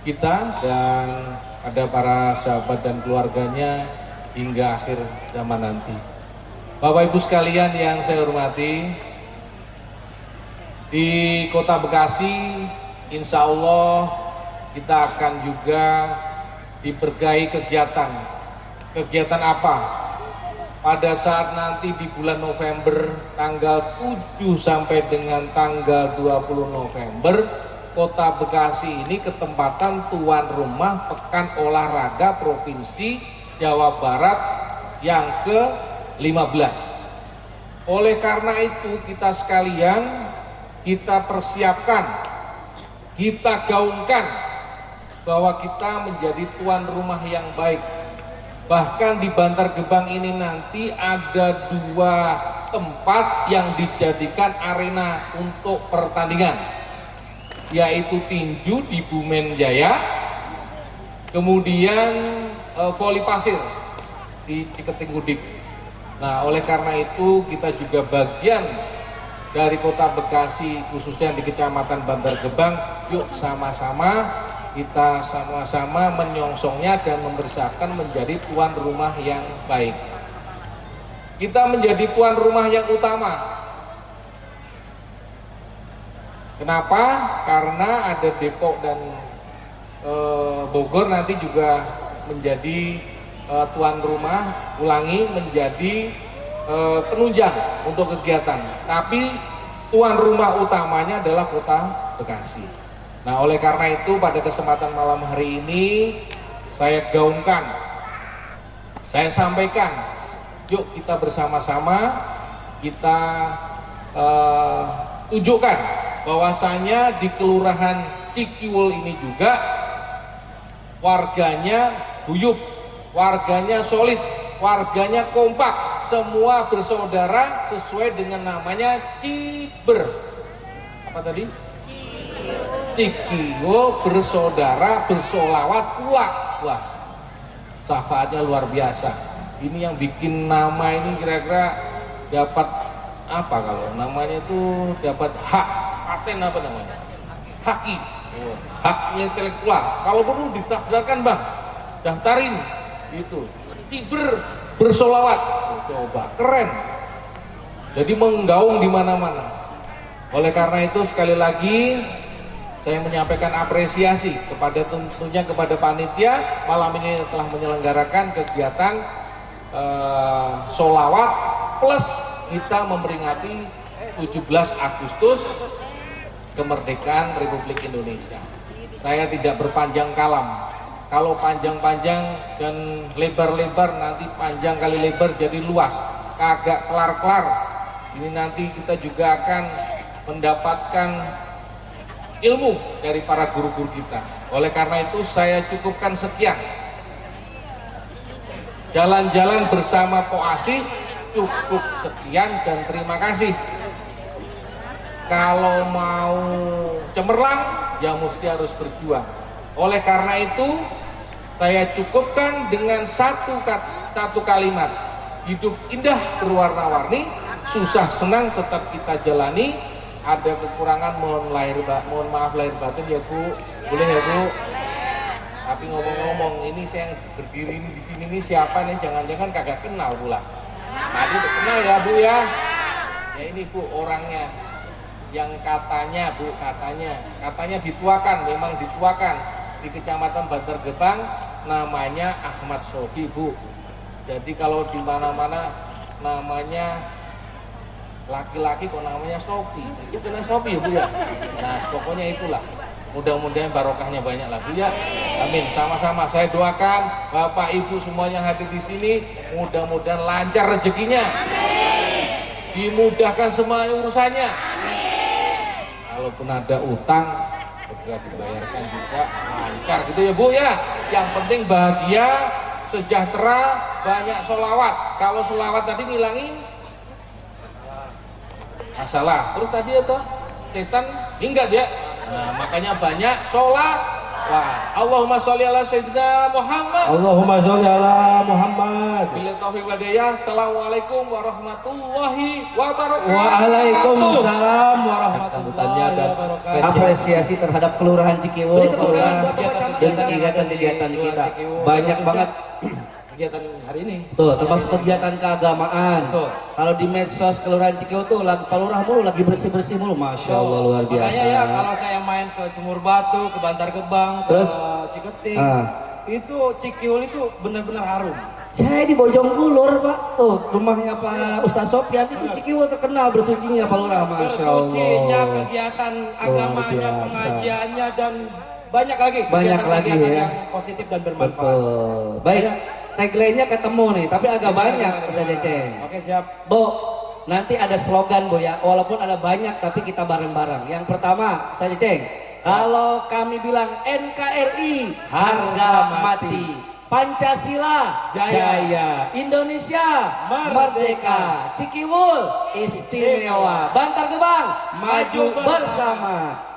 kita dan pada para sahabat dan keluarganya hingga akhir zaman nanti. Bapak Ibu sekalian yang saya hormati, di Kota Bekasi insya Allah kita akan juga diberkahi kegiatan. Kegiatan apa? Pada saat nanti di bulan November tanggal 7 sampai dengan tanggal 20 November, Kota Bekasi ini ketempatan tuan rumah Pekan Olahraga Provinsi Jawa Barat yang ke-15. Oleh karena itu kita sekalian, kita persiapkan, kita gaungkan bahwa kita menjadi tuan rumah yang baik. Bahkan di Bantar Gebang ini nanti ada 2 tempat yang dijadikan arena untuk pertandingan, yaitu tinju di Bumen Jaya, kemudian voli pasir di Ciketing Udik. Nah, oleh karena itu kita juga bagian dari Kota Bekasi, khususnya di Kecamatan Bantar Gebang, yuk sama-sama kita sama-sama menyongsongnya dan mempersiapkan menjadi tuan rumah yang baik. Kita menjadi tuan rumah yang utama. Kenapa? Karena ada Depok dan Bogor nanti juga menjadi tuan rumah, ulangi, menjadi penunjang untuk kegiatan. Tapi tuan rumah utamanya adalah Kota Bekasi. Nah, oleh karena itu pada kesempatan malam hari ini saya gaungkan, saya sampaikan, yuk kita bersama-sama kita tunjukkan bahwasanya di Kelurahan Cikiwul ini juga warganya guyup, warganya solid, warganya kompak, semua bersaudara sesuai dengan namanya Ciber. Apa tadi? Cikiwo, bersaudara, bersolawat pula. Wah, syafaatnya luar biasa. Ini yang bikin nama ini kira-kira dapat apa kalau namanya itu dapat hak paten apa namanya? HI, hak intelektual. Kalau perlu didaftarkan bang, daftarin gitu. Ciber bersolawat, coba keren. Jadi menggaung di mana-mana. Oleh karena itu sekali lagi saya menyampaikan apresiasi kepada tentunya kepada panitia malam ini telah menyelenggarakan kegiatan sholawat plus kita memperingati 17 Agustus kemerdekaan Republik Indonesia. Saya tidak berpanjang kalam. Kalau panjang-panjang dan lebar-lebar nanti panjang kali lebar jadi luas, kagak kelar-kelar. Ini nanti kita juga akan mendapatkan ilmu dari para guru-guru kita. Oleh karena itu saya cukupkan sekian. Jalan-jalan bersama Poasih cukup sekian dan terima kasih. Kalau mau cemerlang ya mesti harus berjuang. Oleh karena itu saya cukupkan dengan satu kalimat. Hidup indah berwarna-warni, susah senang tetap kita jalani. Ada kekurangan mohon maaf lahir batin ya Bu, boleh ya Bu. Tapi ngomong-ngomong ini saya yang berdiri ini di sini ini siapa nih? Jangan-jangan kagak kenal pula. Tadi udah kenal ya Bu ya. Ya ini Bu orangnya yang katanya Bu katanya dituakan, memang dituakan di Kecamatan Bantar Gebang namanya Ahmad Sofi Bu. Jadi kalau di mana-mana namanya laki-laki kok namanya Sofi, itu kena Sofi ya Bu ya. Nah pokoknya itulah, mudah-mudahan barokahnya banyak lah Bu ya. Amin. Sama-sama saya doakan Bapak Ibu semuanya hadir di sini, mudah-mudahan lancar rezekinya, dimudahkan semua urusannya. Kalaupun ada utang segera dibayarkan juga lancar gitu ya Bu ya. Yang penting bahagia, sejahtera, banyak sholawat. Kalau sholawat tadi ngilangin masalah. Terus tadi apa? Setan hingga dia. Nah, makanya banyak sholat. Wah, Allahumma sholli ala sayyidina Muhammad. Allahumma sholli ala Muhammad. Bila taufiq wal hidayah. Assalamualaikum warahmatullahi wabarakatuh. Waalaikumsalam warahmatullahi wabarakatuh. Apresiasi terhadap Kelurahan Cikiwul, Kelurahan kegiatan kita banyak banget. Kegiatan hari ini. Tuh, termasuk kegiatan keagamaan. Betul. Kalau di medsos Kelurahan Cikiu tuh Pak Lurah mulu lagi bersih-bersih mulu. Masya Allah luar biasa. Makanya ya kalau saya main ke Sumur Batu, ke Bantar Gebang, Terus? ke Ciketing, Ah. itu Cikiul itu benar-benar harum. Saya di Bojongkulur Pak, tuh rumahnya Pak Ustaz Sofyan itu Cikiu terkenal bersucinya Pak Lurah. Masya Allah. Bersucinya, kegiatan agamanya, biasa. pengajiannya dan banyak lagi Banyak lagi kegiatan-kegiatan ya. yang positif dan bermanfaat. Betul. Baik, tagline-nya ketemu nih, tapi agak banyak Ustaz Ceceng. Oke, siap. Bu, nanti ada slogan Bu ya, walaupun ada banyak tapi kita bareng-bareng. Yang pertama, Ustaz Ceceng, kalau kami bilang NKRI harga mati, Pancasila jaya, Indonesia merdeka, Cikiwul istimewa, Bantar Gebang maju bersama.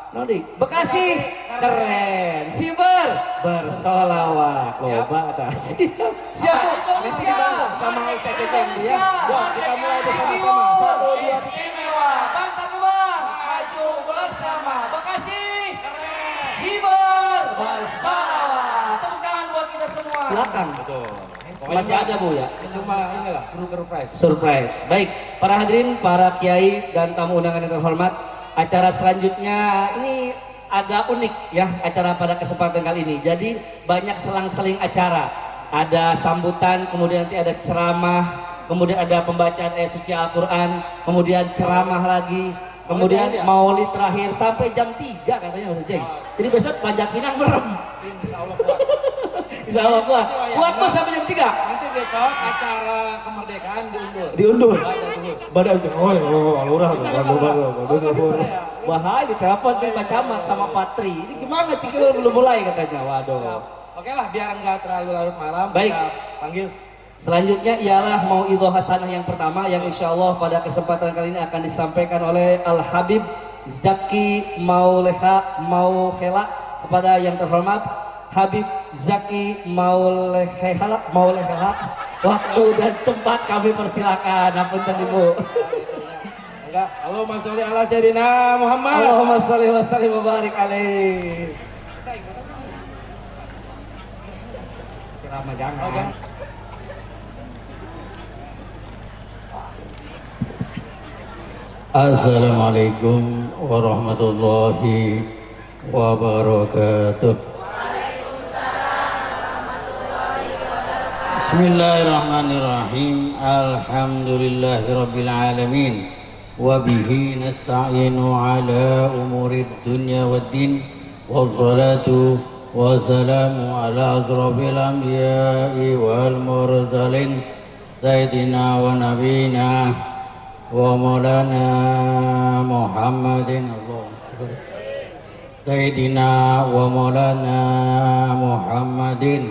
Nodi, Bekasi keren, Siber bersolawat, loba atas. Siap, Indonesia sama Ustaz Ceceng ya. Wah, kita mulai bersama-sama. 1, 2, istimewa, Bantar Gebang maju bersama, Bekasi Siber bersolawat. Tepuk tangan buat kita semua. Silakan. Betul. Masih ada Bu ya. Itu mah inilah surprise. Surprise. Baik, para hadirin, para kiai dan tamu undangan yang terhormat, acara selanjutnya ini agak unik ya, acara pada kesempatan kali ini. Jadi banyak selang-seling acara. Ada sambutan, kemudian nanti ada ceramah, kemudian ada pembacaan ayat suci Al-Quran, kemudian ceramah lagi, kemudian maulid terakhir sampai jam 3 katanya Mas Ceng. Jadi besok Panjat Pinang merem. Insya Allah kuat. Insya Allah kuat. Kuat Mas sampai jam 3. Nanti besok acara kemerdekaan diundur. Diundur. Ada dulu. Badan lurah bahaya ditelepon tuh Pak Camat sama Patri. Ini gimana Cikiul belum mulai katanya. Waduh. Oke lah, biar enggak terlalu larut malam. Baik. Kita panggil. Selanjutnya ialah mauidhah hasanah yang pertama yang insya Allah pada kesempatan kali ini akan disampaikan oleh Al Habib Zaki Mauhela kepada yang terhormat Habib Zaki Mauhela. Waktu dan tempat kami persilakan. Apunten Ibu. Enggak. Allahumma sholli ala sayyidina Muhammad. Allahumma sholli wa sallim wa barik alaih. Ceramah jangan. Assalamualaikum warahmatullahi wabarakatuh. Bismillahirrahmanirrahim. Alhamdulillahirabbil alamin. Wa bihi nasta'inu ala umurid dunya waddin. Wassalatu wassalamu ala asrofil anbiya'i wal mursalin sayyidina wa nabiyina wa maulana Muhammadin Sayyidina wa maulana Muhammadin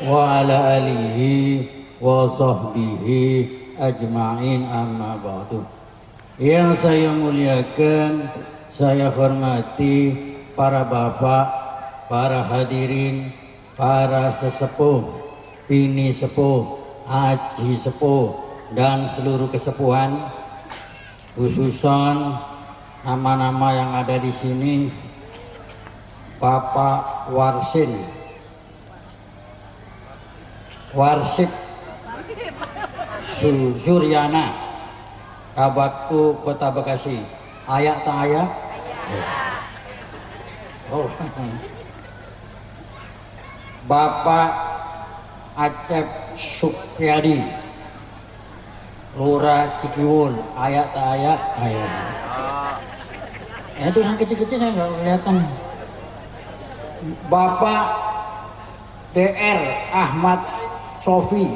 wa ala alihi wa sahbihi ajma'in, amma ba'du. Yang saya muliakan, saya hormati para bapak, para hadirin, para sesepuh, bini sepuh, haji sepuh, dan seluruh kesepuhan, khususan nama-nama yang ada di sini. Bapak Warsin, Warsip Suryana, Kabatu Kota Bekasi. Ayak tak ayak? Oh. Bapak Acep Supriyadi, Lurah Cikiwul. Ayak tak ayak? Ayak. Itu yang kecil-kecil saya nggak kelihatan. Bapak DR Ahmad Sofi,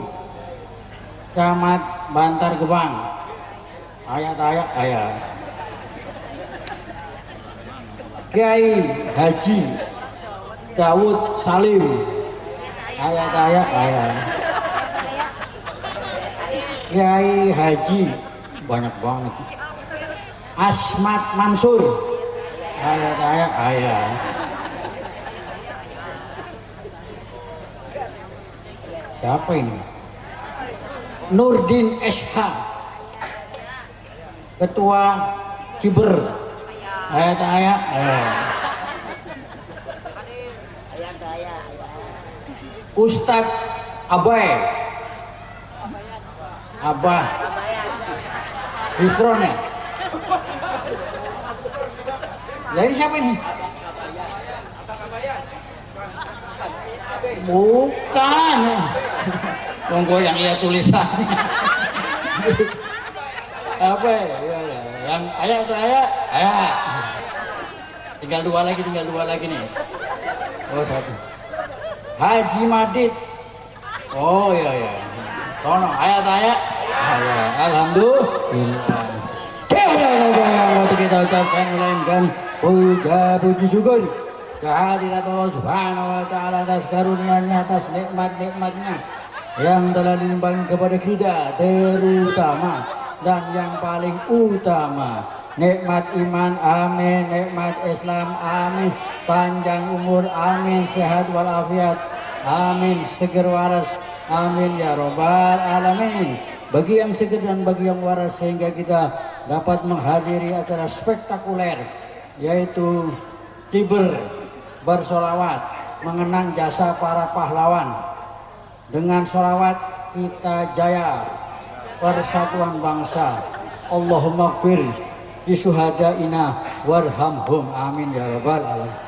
Camat Bantar Gebang. Ayak tak ayak? Ayak. Kiai Haji Dawud Salim. Ayak tak ayak? Ayak. Kiai Haji banyak banget. Asmat Mansur. Ayah. Siapa ini? Nurdin SH, Ketua Ciber. Ayah. Ustadz Abai. Abah. Hifron ya? Lah ini siapa ini? Bukan. Monggo yang lihat tulisannya. Apa ya? Yang ayah itu ayah. Tinggal dua lagi nih. Oh satu. Haji Madid. Oh iya. Tono ayah. Alhamdulillah. Waktu kita ucapkan melainkan puji syukur kehadirat Allah Subhanahu wa taala atas karunia-Nya, atas nikmat-nikmatnya yang telah dilimpahkan kepada kita, terutama dan yang paling utama nikmat iman, amin, nikmat Islam, amin, panjang umur, amin, sehat walafiat, amin, seger waras, amin ya robbal alamin. Bagi yang seger dan bagi yang waras sehingga kita dapat menghadiri acara spektakuler yaitu Tiber bersolawat mengenang jasa para pahlawan. Dengan solawat kita jaya persatuan bangsa. Allahumma gfir li syuhadaina warhamhum, amin ya rabbal alamin.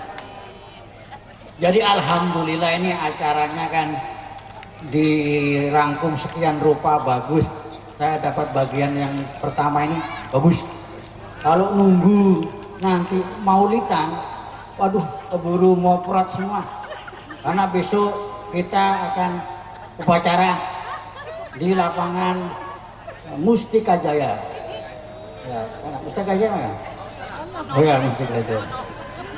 Jadi alhamdulillah ini acaranya kan dirangkum sekian rupa, bagus. Saya dapat bagian yang pertama ini bagus. Kalau nunggu nanti maulidan, waduh keburu moprat semua. Karena besok kita akan upacara di lapangan Mustika Jaya. Ya, Mustika Jaya mana? Oh ya, Mustika Jaya.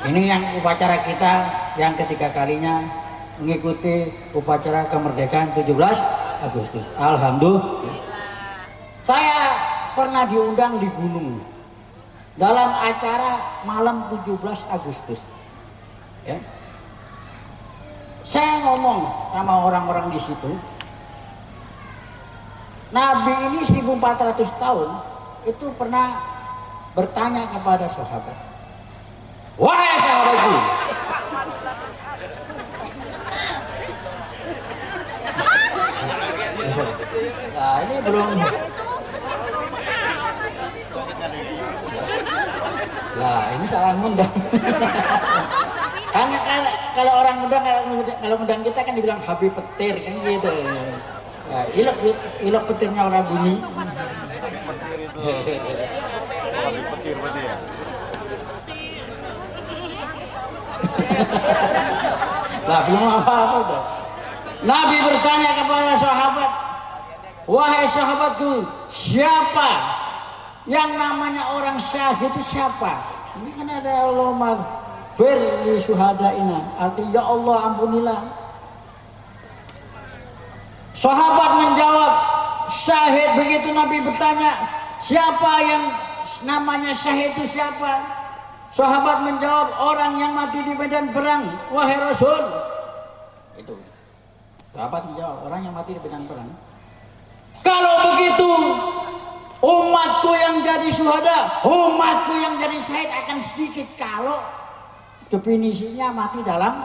Ini yang upacara kita yang ketiga kalinya mengikuti upacara kemerdekaan 17 Agustus. Alhamdulillah. Saya pernah diundang di gunung dalam acara malam 17 Agustus. Ya. Saya ngomong sama orang-orang di situ, Nabi ini 1400 tahun itu pernah bertanya kepada sahabat, wahai sahabatku, nah ini belum. Lah ini salah ngundang. Karena kalau orang ngundang, kalau ngundang kita kan dibilang Habib Petir kan gitu. Ya, ilok petirnya orang bunyi. Habib Petir berarti ya. Lah belum apa-apa udah. Nabi bertanya kepada sahabat, wahai sahabatku, siapa yang namanya orang syahid itu siapa? Ini kan ada Allahumma firli syuhadaina, artinya ya Allah ampunilah. Sahabat menjawab syahid. Begitu Nabi bertanya siapa yang namanya syahid itu siapa? Sahabat menjawab orang yang mati di medan perang, wahai Rasul. Itu sahabat menjawab orang yang mati di medan perang. Kalau begitu umatku yang jadi syuhada, umatku yang jadi syahid akan sedikit kalau definisinya mati dalam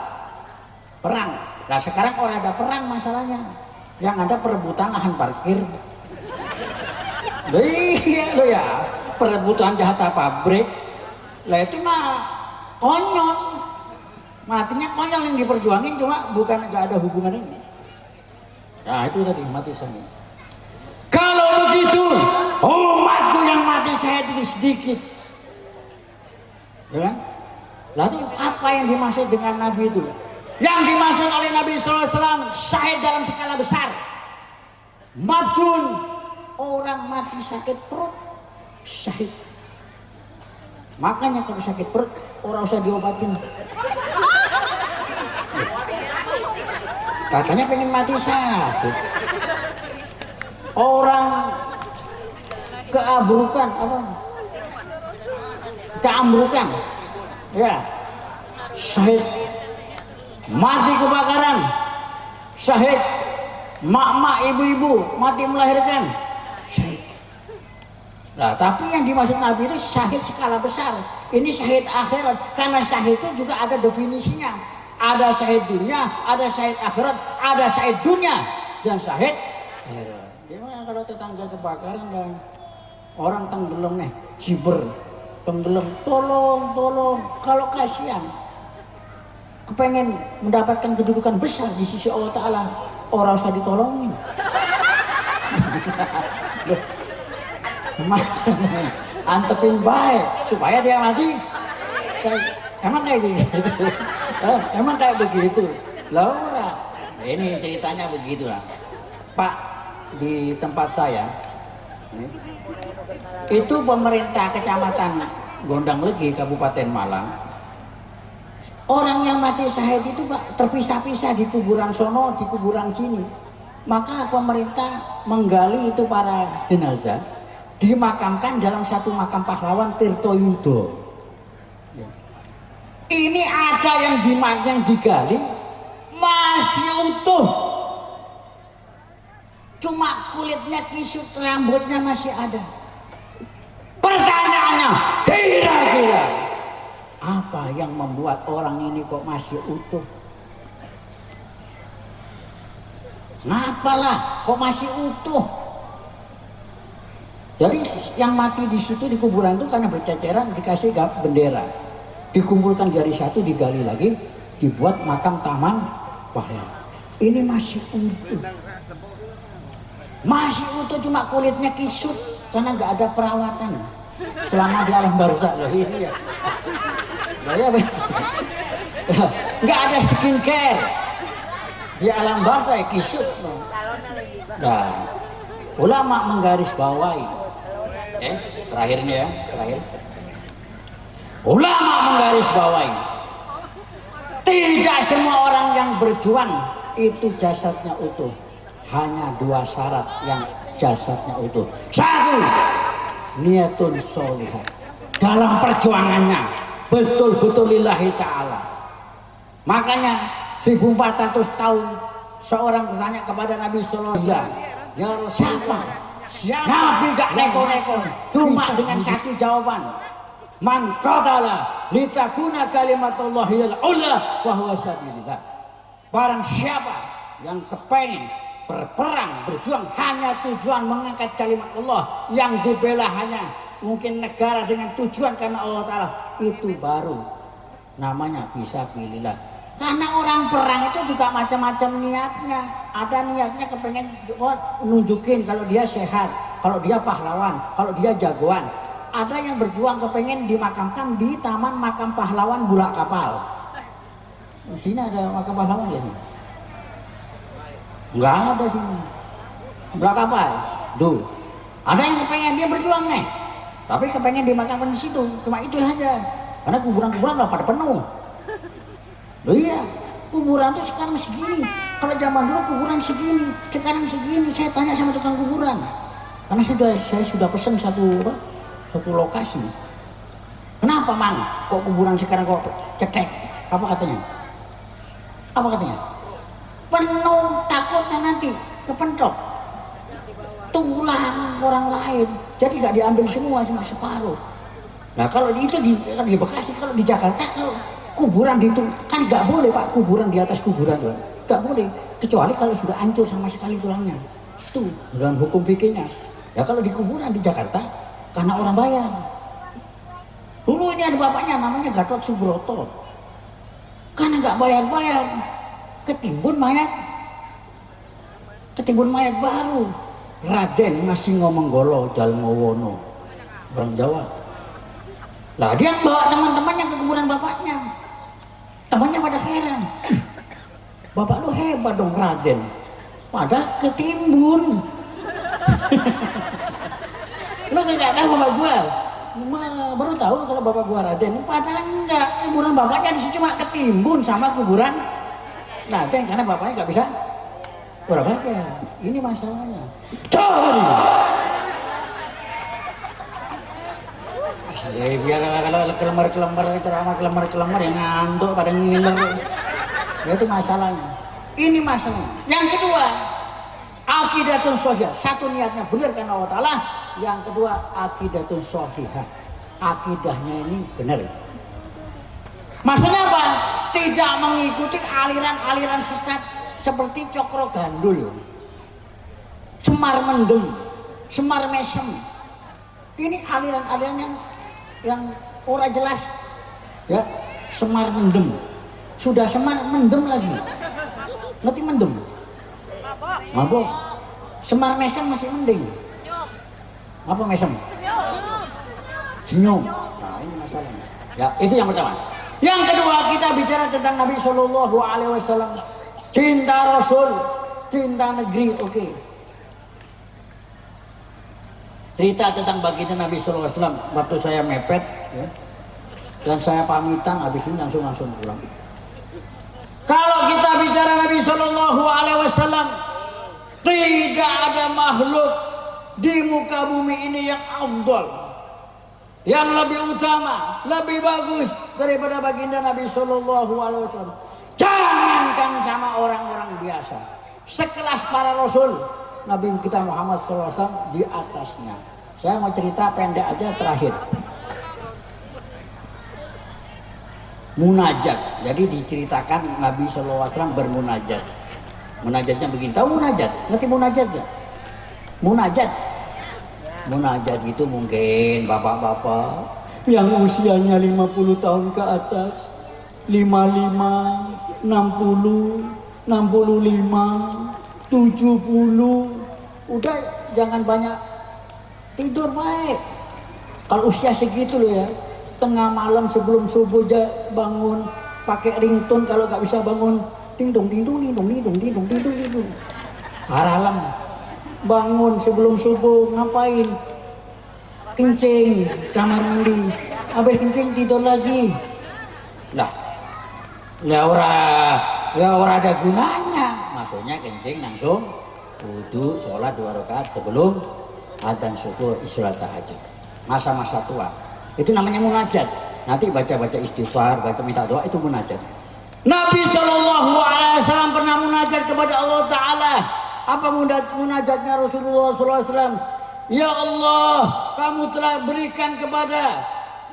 perang. Nah sekarang orang ada perang masalahnya, yang ada perebutan lahan parkir. Iya lo ya, perebutan jatah pabrik. Lah itu mah konyol, matinya konyol, yang diperjuangin cuma bukan gak ada hubungan ini. Nah itu tadi mati syahid. Kalau begitu umatku yang mati syahid itu sedikit, ya kan? Lalu apa yang dimaksud dengan Nabi itu? Yang dimaksud oleh Nabi SAW syahid dalam skala besar. Mabdun, orang mati sakit perut, syahid. Makanya kalau sakit perut orang usah diobatin. Katanya pengen mati sakit. Orang keabrukan apa? Keambrukan. Ya. Syahid. Mati kebakaran. Syahid. Mak-mak ibu-ibu mati melahirkan. Syahid. Nah, tapi yang dimaksud Nabi itu syahid skala besar. Ini syahid akhirat. Karena syahid itu juga ada definisinya. Ada syahid dunia, ada syahid akhirat, ada syahid dunia dan syahid akhirat. Gimana kalau tetangga kebakaran dan orang tenggelam nih, ciber, tenggelam, tolong, kalau kasihan, kepengen mendapatkan kedudukan besar di sisi Allah Ta'ala, orang usah ditolongin. Antepin baik supaya dia mati. Emang kayak gitu? Emang kayak begitu? Laura, ini ceritanya begitu lah. Pak, di tempat saya itu pemerintah kecamatan Gondanglegi Kabupaten Malang, orang yang mati syahid itu Pak terpisah-pisah di kuburan sono, di kuburan sini. Maka pemerintah menggali itu para jenazah, dimakamkan dalam satu makam pahlawan Tirtoyudo. Ini ada yang digali masih utuh, cuma kulitnya kisut, rambutnya masih ada. Pertanyaannya, kira-kira apa yang membuat orang ini kok masih utuh? Ngapalah kok masih utuh? Jadi yang mati di situ di kuburan itu karena berceceran dikasih bendera, dikumpulkan dari satu, digali lagi, dibuat makam taman pahlawan. Ini masih utuh, cuma kulitnya kisut karena nggak ada perawatan selama di alam barzakh. Loh ini ya, nggak ada skincare di alam barzakh, kisut. Nah, ulama menggarisbawahi, terakhir nih ya, terakhir. Ulama menggarisbawahi, tidak semua orang yang berjuang itu jasadnya utuh. Hanya dua syarat yang jasadnya utuh. Satu, niatun sholihah. Dalam perjuangannya betul-betul lillahi ta'ala. Makanya 1400 tahun seorang bertanya kepada Nabi Sallallahu Alaihi Wasallam, ya Rasulullah, siapa? Nabi gak neko-neko, cuma dengan satu jawaban. Man qatala litakuna kalimatullahil ula wa huwa sabilillah. Barang siapa yang kepengen berperang, berjuang hanya tujuan mengangkat kalimat Allah, yang dibela hanya mungkin negara dengan tujuan karena Allah Ta'ala, itu baru namanya fisabilillah. Karena orang perang itu juga macam-macam niatnya. Ada niatnya kepengen nunjukin kalau dia sehat, kalau dia pahlawan, kalau dia jagoan. Ada yang berjuang kepengen dimakamkan di taman makam pahlawan Bulak Kapal. Di sini ada makam pahlawan ya? Enggak ada sini. Bulak Kapal. Duh. Ada yang kepengen dia berjuang nih, tapi kepengen dimakamkan di situ. Cuma itu saja. Karena kuburan-kuburan udah pada penuh. Loh iya, kuburan tuh sekarang segini. Kalau zaman dulu kuburan segini, sekarang segini. Saya tanya sama tukang kuburan. Karena saya sudah pesan satu lokasi. Kenapa Mang? Kok kuburan sekarang kok cetek? Apa katanya? Apa katanya? Penuh, takutnya nanti kepentok tulang orang lain. Jadi gak diambil semua, cuma separuh. Nah kalau itu di Bekasi, kalau di Jakarta, kalau kuburan itu kan gak boleh Pak, kuburan di atas kuburan tuh. Gak boleh, kecuali kalau sudah hancur sama sekali tulangnya. Itu dalam hukum fikihnya. Ya kalau di kuburan di Jakarta, karena orang bayar. Dulu ini ada bapaknya namanya Gatot Subroto. Karena nggak bayar-bayar, ketimbun mayat baru. Raden masih ngomong golo Jalmowono, orang Jawa. Lah dia bawa teman-temannya ke kuburan bapaknya. Temannya pada heran. Bapak lu hebat dong Raden. Padahal ketimbun. Lu gak tahu bapak gua? Baru tahu kalau bapak gua Raden. Padahal enggak, kuburan bapaknya di situ cuma ketimbun sama kuburan Raden karena bapaknya nggak bisa berbayar. Ini masalahnya. Biar kalau kelemar ceramah yang ngantuk pada ngiler. Ya itu masalahnya. Ini masalahnya. Yang kedua, akidatun shofiyah. Satu niatnya benar karena Allah Ta'ala. Yang kedua akidatun shofiyah. Akidahnya ini benar. Maksudnya apa? tidak mengikuti aliran-aliran sesat seperti Cokro Gandul, Semar Mendem, Semar Mesem. Ini aliran-aliran yang ora jelas ya. Semar Mendem, sudah Semar Mendem lagi, ngerti mendem mabok. Semar Mesem masih mending. Apa mesem? Senyum. Nah ini masalahnya ya. Itu yang pertama. Yang kedua, kita bicara tentang Nabi Shallallahu Alaihi Wasallam, cinta Rasul, cinta negeri. Oke. Cerita tentang baginda Nabi Shallallahu Alaihi Wasallam waktu saya mepet ya, dan saya pamitan, habis ini langsung pulang. Kalau kita bicara Nabi Shallallahu Alaihi Wasallam, tidak ada makhluk di muka bumi ini yang afdal, yang lebih utama, lebih bagus daripada baginda Nabi Shallallahu Alaihi Wasallam. Jangankan sama orang-orang biasa, sekelas para rasul, Nabi kita Muhammad SAW di atasnya. Saya mau cerita pendek aja terakhir. Munajat. Jadi diceritakan Nabi SAW bermunajat. Munajatnya begini. Tahu munajat? Ngerti munajat gak? Munajat. Munajat itu mungkin bapak-bapak yang usianya 50 tahun ke atas, 55, 60, 65, 70, udah jangan banyak tidur baik. Kalau usia segitu loh ya, tengah malam sebelum subuh bangun pakai ringtone, kalau nggak bisa bangun dingdong dingdong dingdong dingdong dingdong dingdong dingdong. Haralam bangun sebelum subuh ngapain? Kencing kamar mandi, habis kencing tidur lagi. Lah, ya ora ada gunanya. Maksudnya kencing langsung wudu, sholat 2 rakaat sebelum adzan subuh, sholat tahajud. Masa-masa tua itu namanya munajat. Nanti baca-baca istighfar, baca minta doa, itu munajat. Nabi SAW pernah munajat kepada Allah Ta'ala. Apa munajatnya Rasulullah SAW? Ya Allah, kamu telah berikan kepada,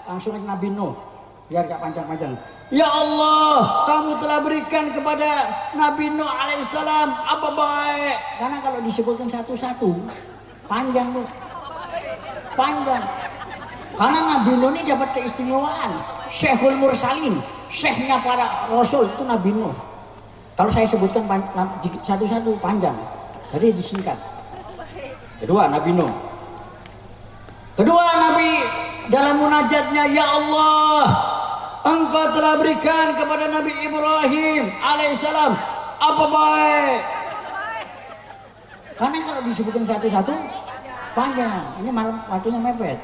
langsung Nabi Nuh biar gak panjang-panjang. Ya Allah, kamu telah berikan kepada Nabi Nuh alaihissalam apa baik. Karena kalau disebutkan satu-satu panjang tuh, panjang. Karena Nabi Nuh ini dapat keistimewaan, Syekhul Mursalin, syekhnya para rasul itu Nabi Nuh. Kalau saya sebutkan satu-satu panjang, jadi disingkat. Kedua, Nabi Nuh. Kedua, Nabi dalam munajatnya, ya Allah, Engkau telah berikan kepada Nabi Ibrahim alaihissalam apa baik. Karena kalau disebutkan satu-satu panjang, ini malam waktunya mepet.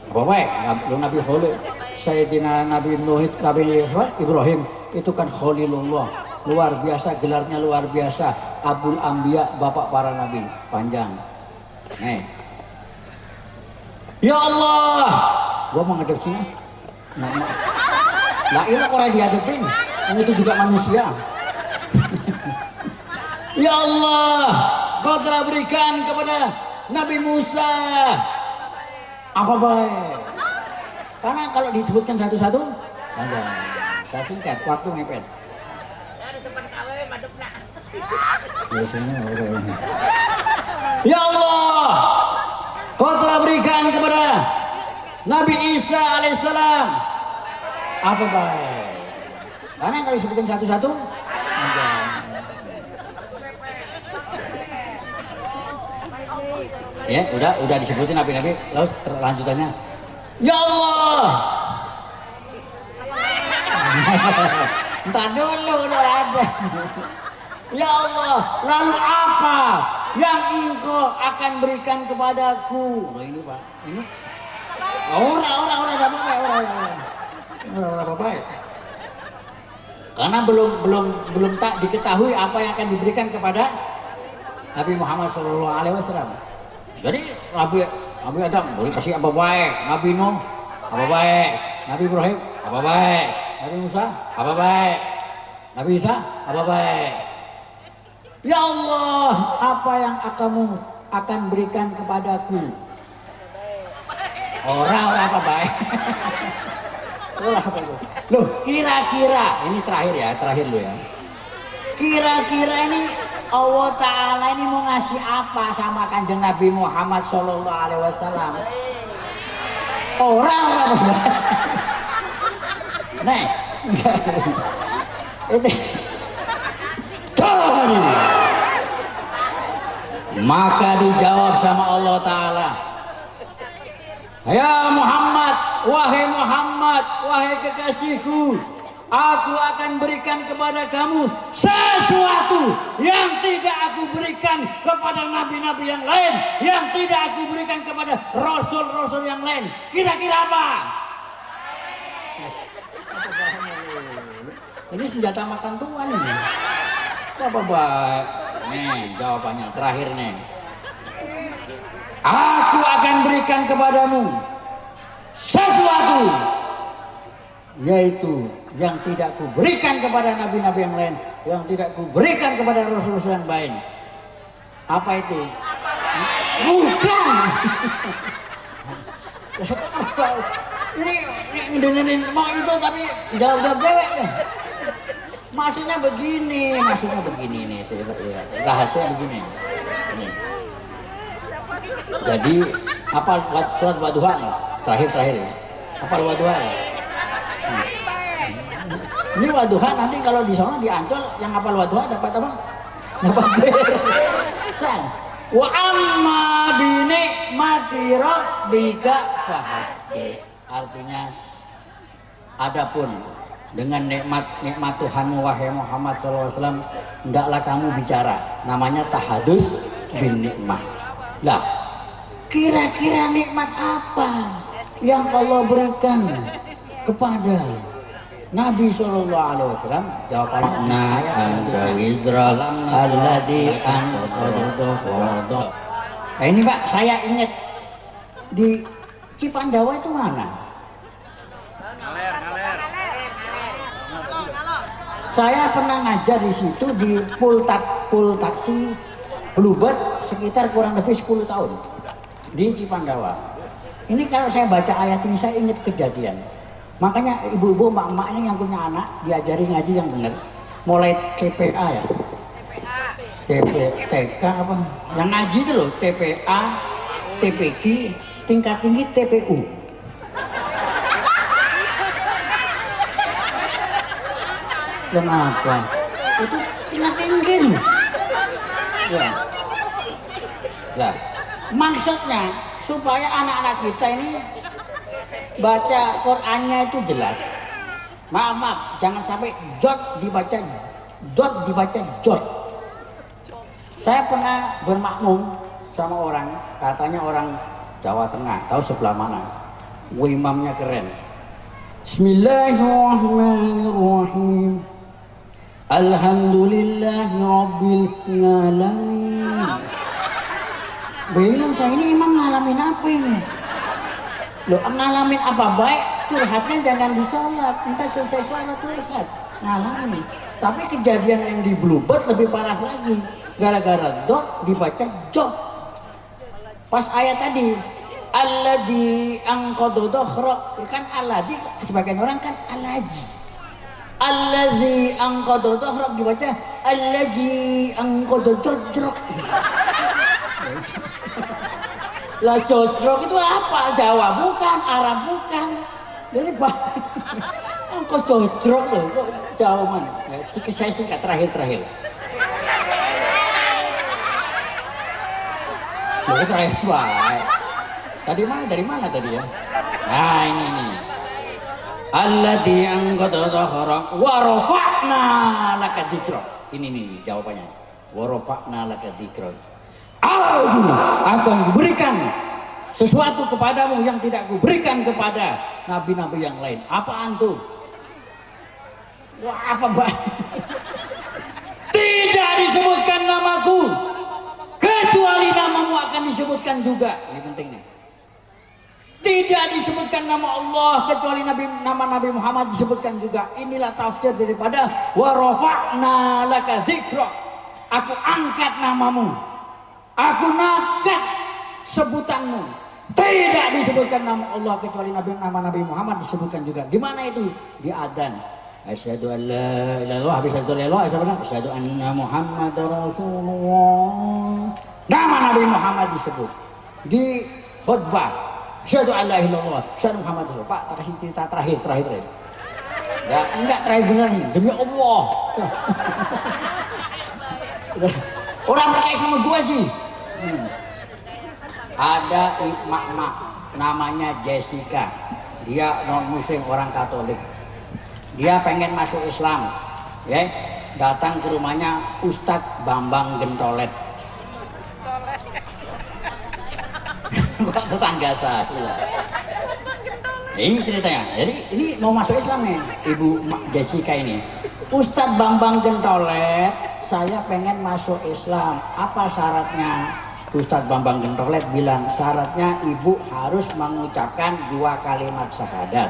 Apa baik? Nabi Khalil, Sayyidina Nabi Nuh, Nabi Ibrahim itu kan Khalilullah, luar biasa, gelarnya luar biasa, Abul Anbiya, bapak para nabi, panjang. Nih, ya Allah, gua mau ngadep sini. Nah ini orang dihadapin, itu juga manusia. Ya Allah, Kau telah berikan kepada Nabi Musa apa baik. Karena kalau disebutkan satu-satu panjang. Saya singkat, waktu mepet. Ya Allah, Kau telah berikan kepada Nabi Isa alaihissalam apa baik. Karena kalau disebutkan satu-satu panjang. Ya, udah disebutin nabi-nabi, lalu lanjutannya. Ya Allah. Entar dulu udah ada. Ya Allah, lalu apa yang Engkau akan berikan kepadaku? Oh ini Pak, ini. Orang baik. Karena belum tak diketahui apa yang akan diberikan kepada Nabi Muhammad SAW. Jadi Nabi Adam boleh kasih apa baik, Nabi Nuh apa baik, Nabi Ibrahim apa baik, Nabi Musa apa baik, Nabi Isa apa baik. Ya Allah, apa yang kamu akan berikan kepadaku? Orang apa baik? Orang apa itu? Loh, kira-kira ini terakhir lo ya. Kira-kira ini Allah Ta'ala ini mau ngasih apa sama Kanjeng Nabi Muhammad Sallallahu Alaihi Wasallam? Orang apa? Nih, itu maka dijawab sama Allah Ta'ala, ya Muhammad, wahai kekasihku, aku akan berikan kepada kamu sesuatu yang tidak aku berikan kepada nabi-nabi yang lain, yang tidak aku berikan kepada rasul-rasul yang lain. Kira-kira apa? Ini senjata makan tuan ini. Apa baik? Nih jawabannya terakhir nih. Aku akan berikan kepadamu sesuatu, yaitu yang tidak kuberikan kepada nabi-nabi yang lain, yang tidak kuberikan kepada rasul-rasul yang lain. Apa itu? Bukan. Ini dengerin mau itu tapi jawab-jawab dewek deh. Maksudnya begini nih, rahasia begini. Ini. Jadi apa surat Wadduha terakhir ya? Apa Wadduha? Ini Wadduha nanti kalau di sana di Ancol yang hafal Wadduha dapat apa? Dapat beresan. Wa amma bi ni'mati rabbika fahaddits. Artinya adapun dengan nikmat Tuhanmu wahai Muhammad SAW, hendaklah kamu bicara. Namanya tahadus bin nikmah. Lah, kira-kira nikmat apa yang Allah berikan kepada Nabi Sallallahu Alaihi Wasallam? Jawabannya ini Pak, saya ingat di Cipandawa itu mana? Saya pernah ngajar di situ di pul taksi Bluebird sekitar kurang lebih 10 tahun di Cipandawa. Ini kalau saya baca ayat ini saya ingat kejadian. Makanya ibu-ibu, mak-mak ini yang punya anak diajari ngaji yang benar. Mulai TPA ya. TK apa? Yang ngaji itu loh, TPA, TPQ, tingkat tinggi TPU. Kenapa? Itu tingkat tinggi nih. Ya. Lah, maksudnya supaya anak-anak kita ini baca Qur'annya itu jelas. Maaf, jangan sampai jot dibaca jot. Saya pernah bermakmum sama orang, katanya orang Jawa Tengah, tahu sebelah mana? Imamnya keren. Bismillahirrahmanirrahim. Alhamdulillahirabbil alamin. Bilang saya ini imam ngalamin apa ini? Loh, ngalamin apa baik? Curhatnya jangan di sholat, entah selesai sholat curhat, ngalamin. Tapi kejadian yang di Bluebird lebih parah lagi. Gara-gara dot dibaca jot. Pas ayat tadi, alladzi anqadha dhahrak, kan alladzi sebagian orang kan alaji. Alladzi anqadha dhahrak dibaca alladzi anqadha jodrok. Lah jodrok itu apa? Jawa bukan, Arab bukan. Jadi kok jodrok loh, kok Jawa mana? Ya, saya singkat terakhir. Loh, terakhir baik. Dari mana tadi ya? Nah ini nih. Alladzi anqadha dhahrak wa rafa'na laka dzikrak. Ini nih jawabannya. Wa rafa'na laka dzikrak. Aku akan kuberikan sesuatu kepadamu yang tidak kuberikan kepada nabi-nabi yang lain. Apaan tuh? Wah, apa mbak? Tidak disebutkan namaku, kecuali namamu akan disebutkan juga. Ini penting nih. Tidak disebutkan nama Allah kecuali nama Nabi Muhammad disebutkan juga. Inilah tafsir daripada wa rafa'na laka dzikrak. Aku angkat namamu. Aku angkat sebutanmu. Tidak disebutkan nama Allah kecuali nama Nabi Muhammad disebutkan juga. Di mana itu? Di adzan. Asyhadu an la ilaha illallah, asyhadu anna Muhammadar Rasulullah. Nama Nabi Muhammad disebut. Di khutbah, asyhadu an la ilaha illallah, asyhadu Muhammadar Rasulullah. Pak, tak kasih cerita terakhir. Ya, enggak terakhir benar nih, demi Allah. Orang percaya sama gua sih. Ada mak namanya Jessica. Dia non muslim, orang Katolik. Dia pengen masuk Islam. Ya, datang ke rumahnya Ustadz Bambang Gentolet. Kok tetangga saya. Ini ceritanya. Jadi ini mau masuk Islam nih, Ibu Jessica ini. Ustadz Bambang Gentolet, saya pengen masuk Islam. Apa syaratnya? Ustadz Bambang Gentolet bilang syaratnya ibu harus mengucapkan 2 kalimat syahadat.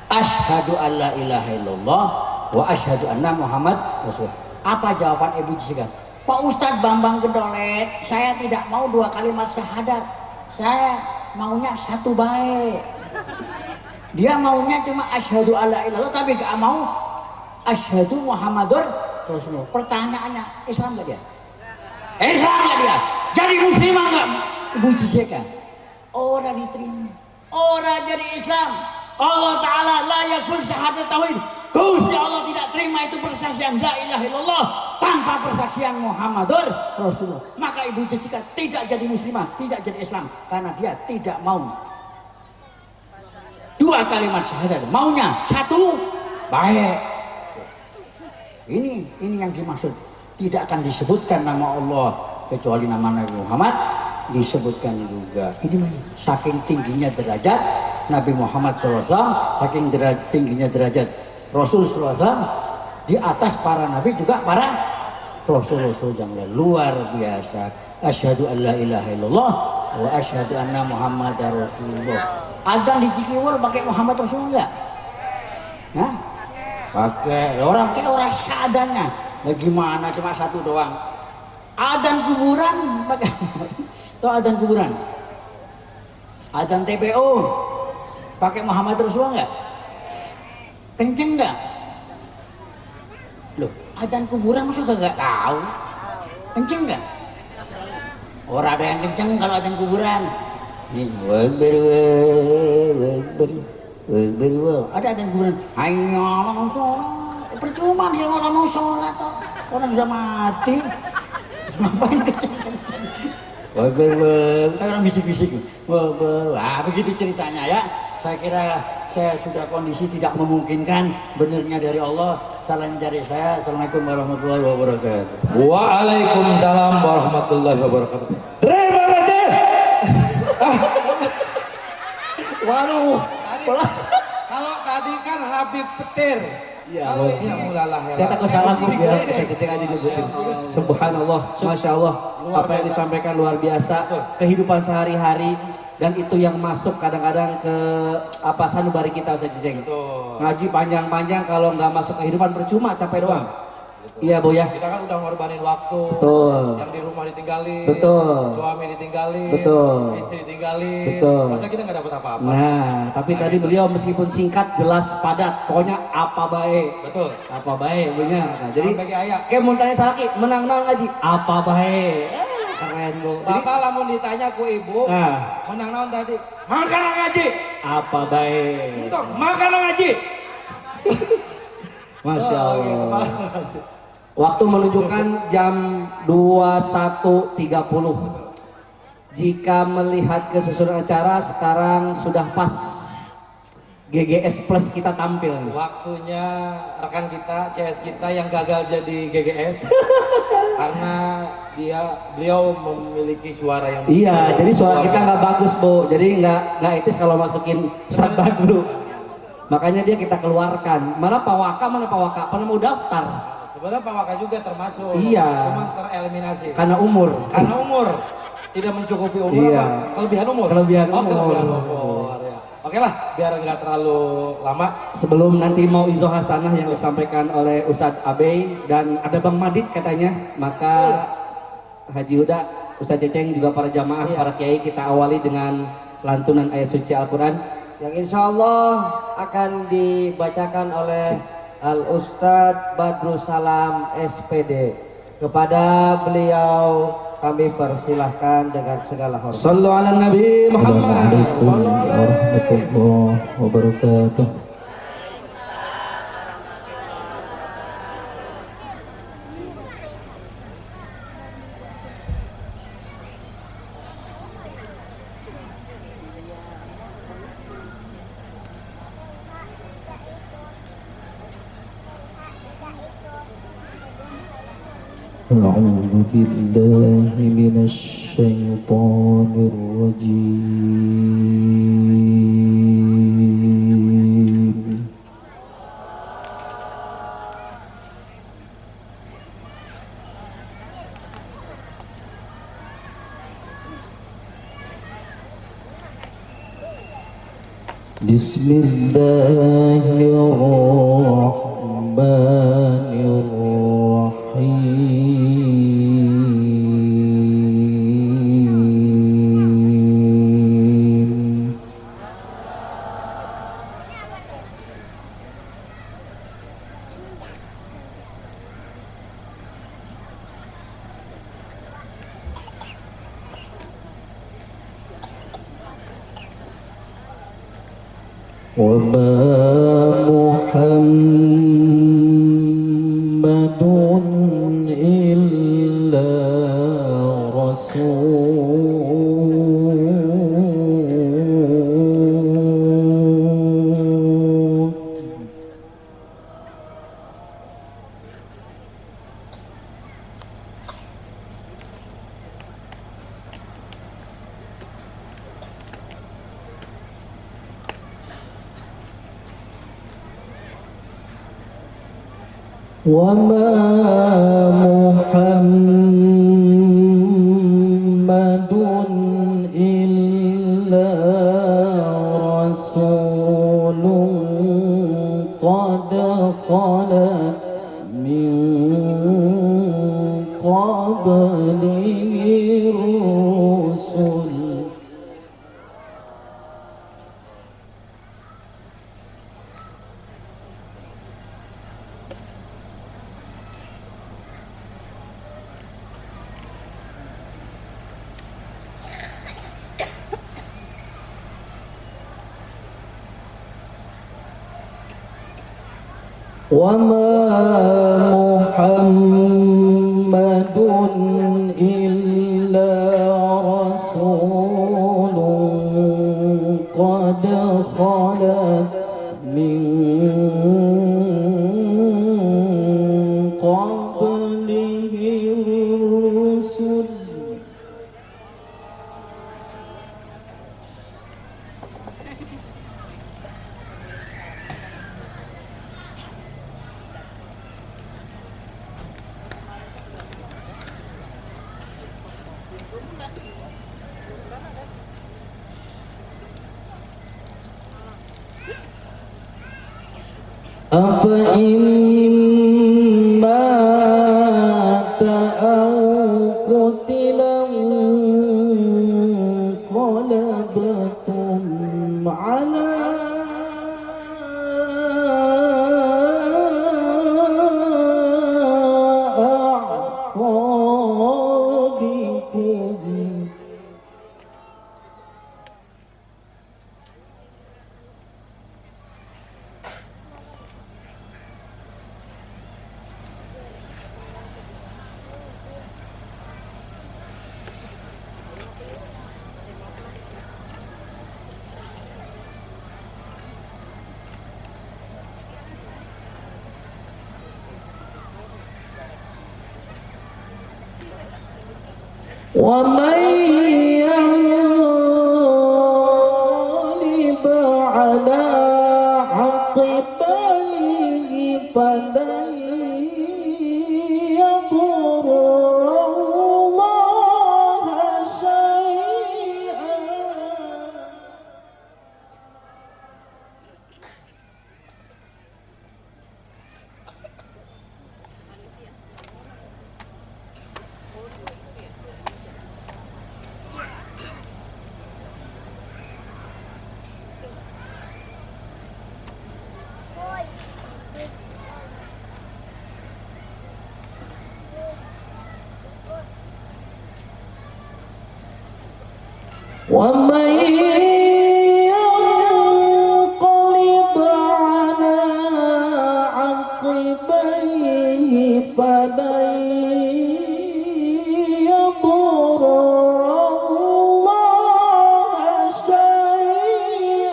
Asyhadu an la ilaha illallah wa asyhadu anna Muhammad Rasul. Apa jawaban Ibu Jessica? Pak Ustadz Bambang Gentolet, saya tidak mau 2 kalimat syahadat. Saya maunya 1 baik. Dia maunya cuma asyhadu an la ilaha illallah tapi gak mau asyhadu Muhammadur Rasulullah. Pertanyaannya, Islam gak dia? Islam gak dia? Jadi muslimah enggak? Ibu Jessica. Orang diterima. Orang jadi Islam. Allah Ta'ala la yakul syahadat tauhid. Gusti Allah tidak terima itu persaksian la ilaha illallah tanpa persaksian Muhammadur Rasulullah. Maka Ibu Jessica tidak jadi muslimah, tidak jadi Islam karena dia tidak mau 2 kalimat syahadat. Maunya 1 baik. Ini yang dimaksud. Tidak akan disebutkan nama Allah kecuali nama Nabi Muhammad disebutkan juga. Ini saking tingginya derajat Nabi Muhammad SAW, saking tingginya derajat Rasul SAW, di atas para nabi juga para Rasul yang luar biasa. Asyhadu an la ilaha illallah wa asyhadu anna Muhammadar Rasulullah. Adzan di Cikiwur pakai Muhammad Rasulullah enggak? Hah? Pakai orang seadanya. Bagaimana cuma 1 doang? Adzan kuburan pakai atau adzan kuburan? Adzan TPO pakai Muhammad Rasulullah enggak? Kenceng enggak? Loh, adzan kuburan masa enggak tahu? Kenceng enggak? Orang ada yang kenceng kalau adzan kuburan. Nih, ada adzan kuburan. Hayya sholat. Percuma dia orang mau sholat toh. Orang sudah mati. Ngapain kenceng-kenceng? Kayak orang bisik-bisik. Wah, begitu ceritanya ya. Saya kira saya sudah kondisi tidak memungkinkan, benarnya dari Allah. Salam dari saya. Assalamualaikum warahmatullahi wabarakatuh. Waalaikumsalam warahmatullahi wabarakatuh. Terima kasih. Waduh. Kalau tadi kan Habib Petir. Iya, Kalau ini mulalah ya. saya takut salah sih, biar saya kecil aja nyebutin. Subhanallah, Masya Allah, apa yang disampaikan luar biasa, kehidupan sehari-hari, dan itu yang masuk kadang-kadang ke apa sanubari kita Ustaz Ciceng. Ngaji panjang-panjang kalau nggak masuk kehidupan percuma, capek doang. Iya Bu ya. Kita kan udah ngorbanin waktu. Betul. Yang di rumah ditinggalin. Betul. Suami ditinggalin. Betul. Istri ditinggalin. Betul. Masa kita nggak dapat apa-apa? Nah, tapi tadi beliau meskipun singkat, jelas, padat, pokoknya apa baik. Betul. Apa baik punya. Nah, jadi bagi ayah. kayak mau tanya salaki, menang naon ngaji, apa baik. Keren Bu. Jadi Bapak lamun ditanya ku ibu, nah, menang naon tadi? Makan ngaji. apa baik. Untung makan ngaji. Masya Oh, Allah. gitu. Waktu menunjukkan jam 21.30. Jika melihat kesesuaian acara sekarang sudah pas GGS Plus kita tampil. Waktunya rekan kita, CS kita yang gagal jadi GGS karena beliau memiliki suara yang Iya, jadi suara kita nggak bagus Bu. Jadi nggak etis kalau masukin Ustaz Badru. Makanya dia kita keluarkan. Mana Pak Waka, pernah mau daftar. Sebenarnya Pak Waka juga termasuk. Iya. Cuma tereliminasi. Karena umur. Karena umur tidak mencukupi umur. Iya. Apa? Kelebihan umur. Kelebihan Oh, umur. kelebihan umur. Ya. Oke lah, biar nggak terlalu lama. Sebelum nanti mau izo hasanah yang disampaikan oleh Ustadz Abey dan ada Bang Madit katanya, maka Haji Huda, Ustadz Ceceng juga para jamaah, para kiai kita awali dengan lantunan ayat suci Al-Quran yang insya Allah akan dibacakan oleh Al Ustadz Badrussalam SPD. Kepada beliau kami persilahkan dengan segala hormat. Sallu ala Nabi Muhammad. Assalamualaikum warahmatullahi wabarakatuh. أعوذ بالله من الشيطان الرجيم بسم الله الرحمن الرحيم وما محمد إلا رسول وما محمد إلا رسول قد خلت من قبله الرسل وما محمد إلا رسول قد خلت من قبله الرسل أفإن مات أو قتل انقلبتم على أعقابكم ومن ينقلب على عقبيه فلن يضر الله شيئا ومن ينقلب على عقبيه فلن يضر الله شيئا.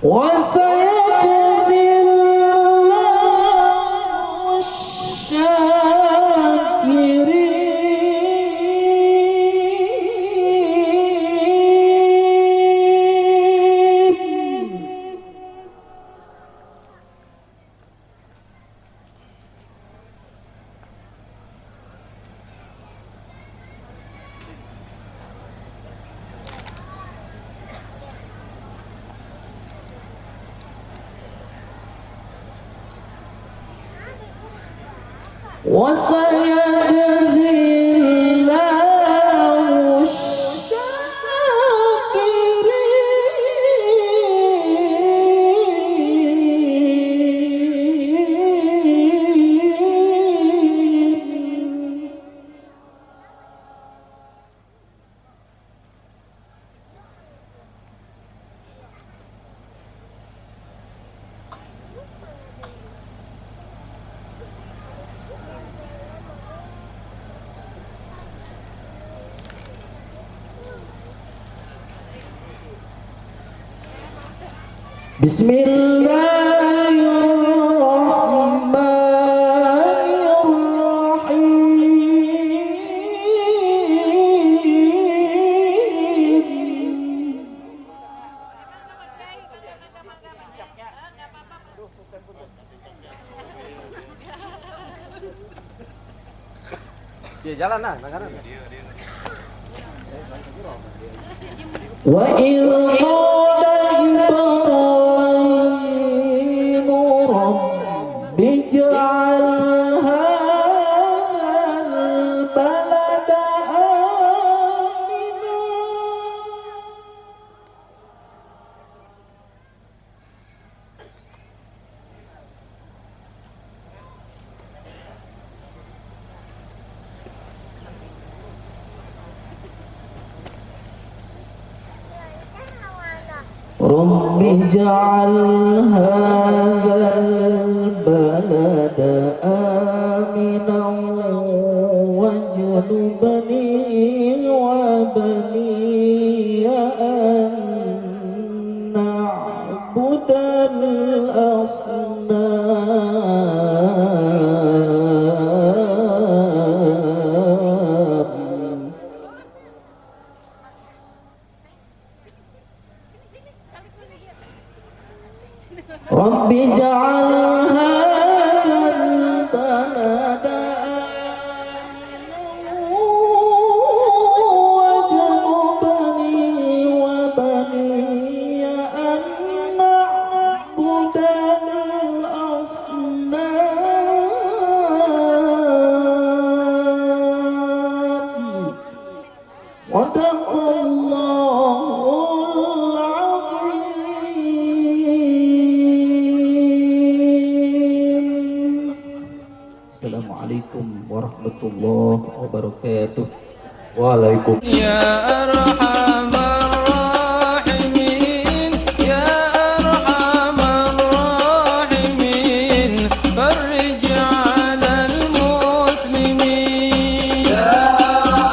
وسيجزي الله الشاكرين. وسيجزي الله الشاكرين. بسم الله الرحمن الرحيم. Dia jalan nah, langganan. وإذ قال إبراهيم رب اجعل هذا البلد آمنا. رب اجعل هذا البلد آمنا واجنبني وبني أن نعبد الأصنام. رب اجعل هذا البلد آمنا واجنبني وبني أن نعبد الأصنام. صدق الله العظيم. Assalamualaikum warahmatullahi wabarakatuh. Waalaikumsalam. Ya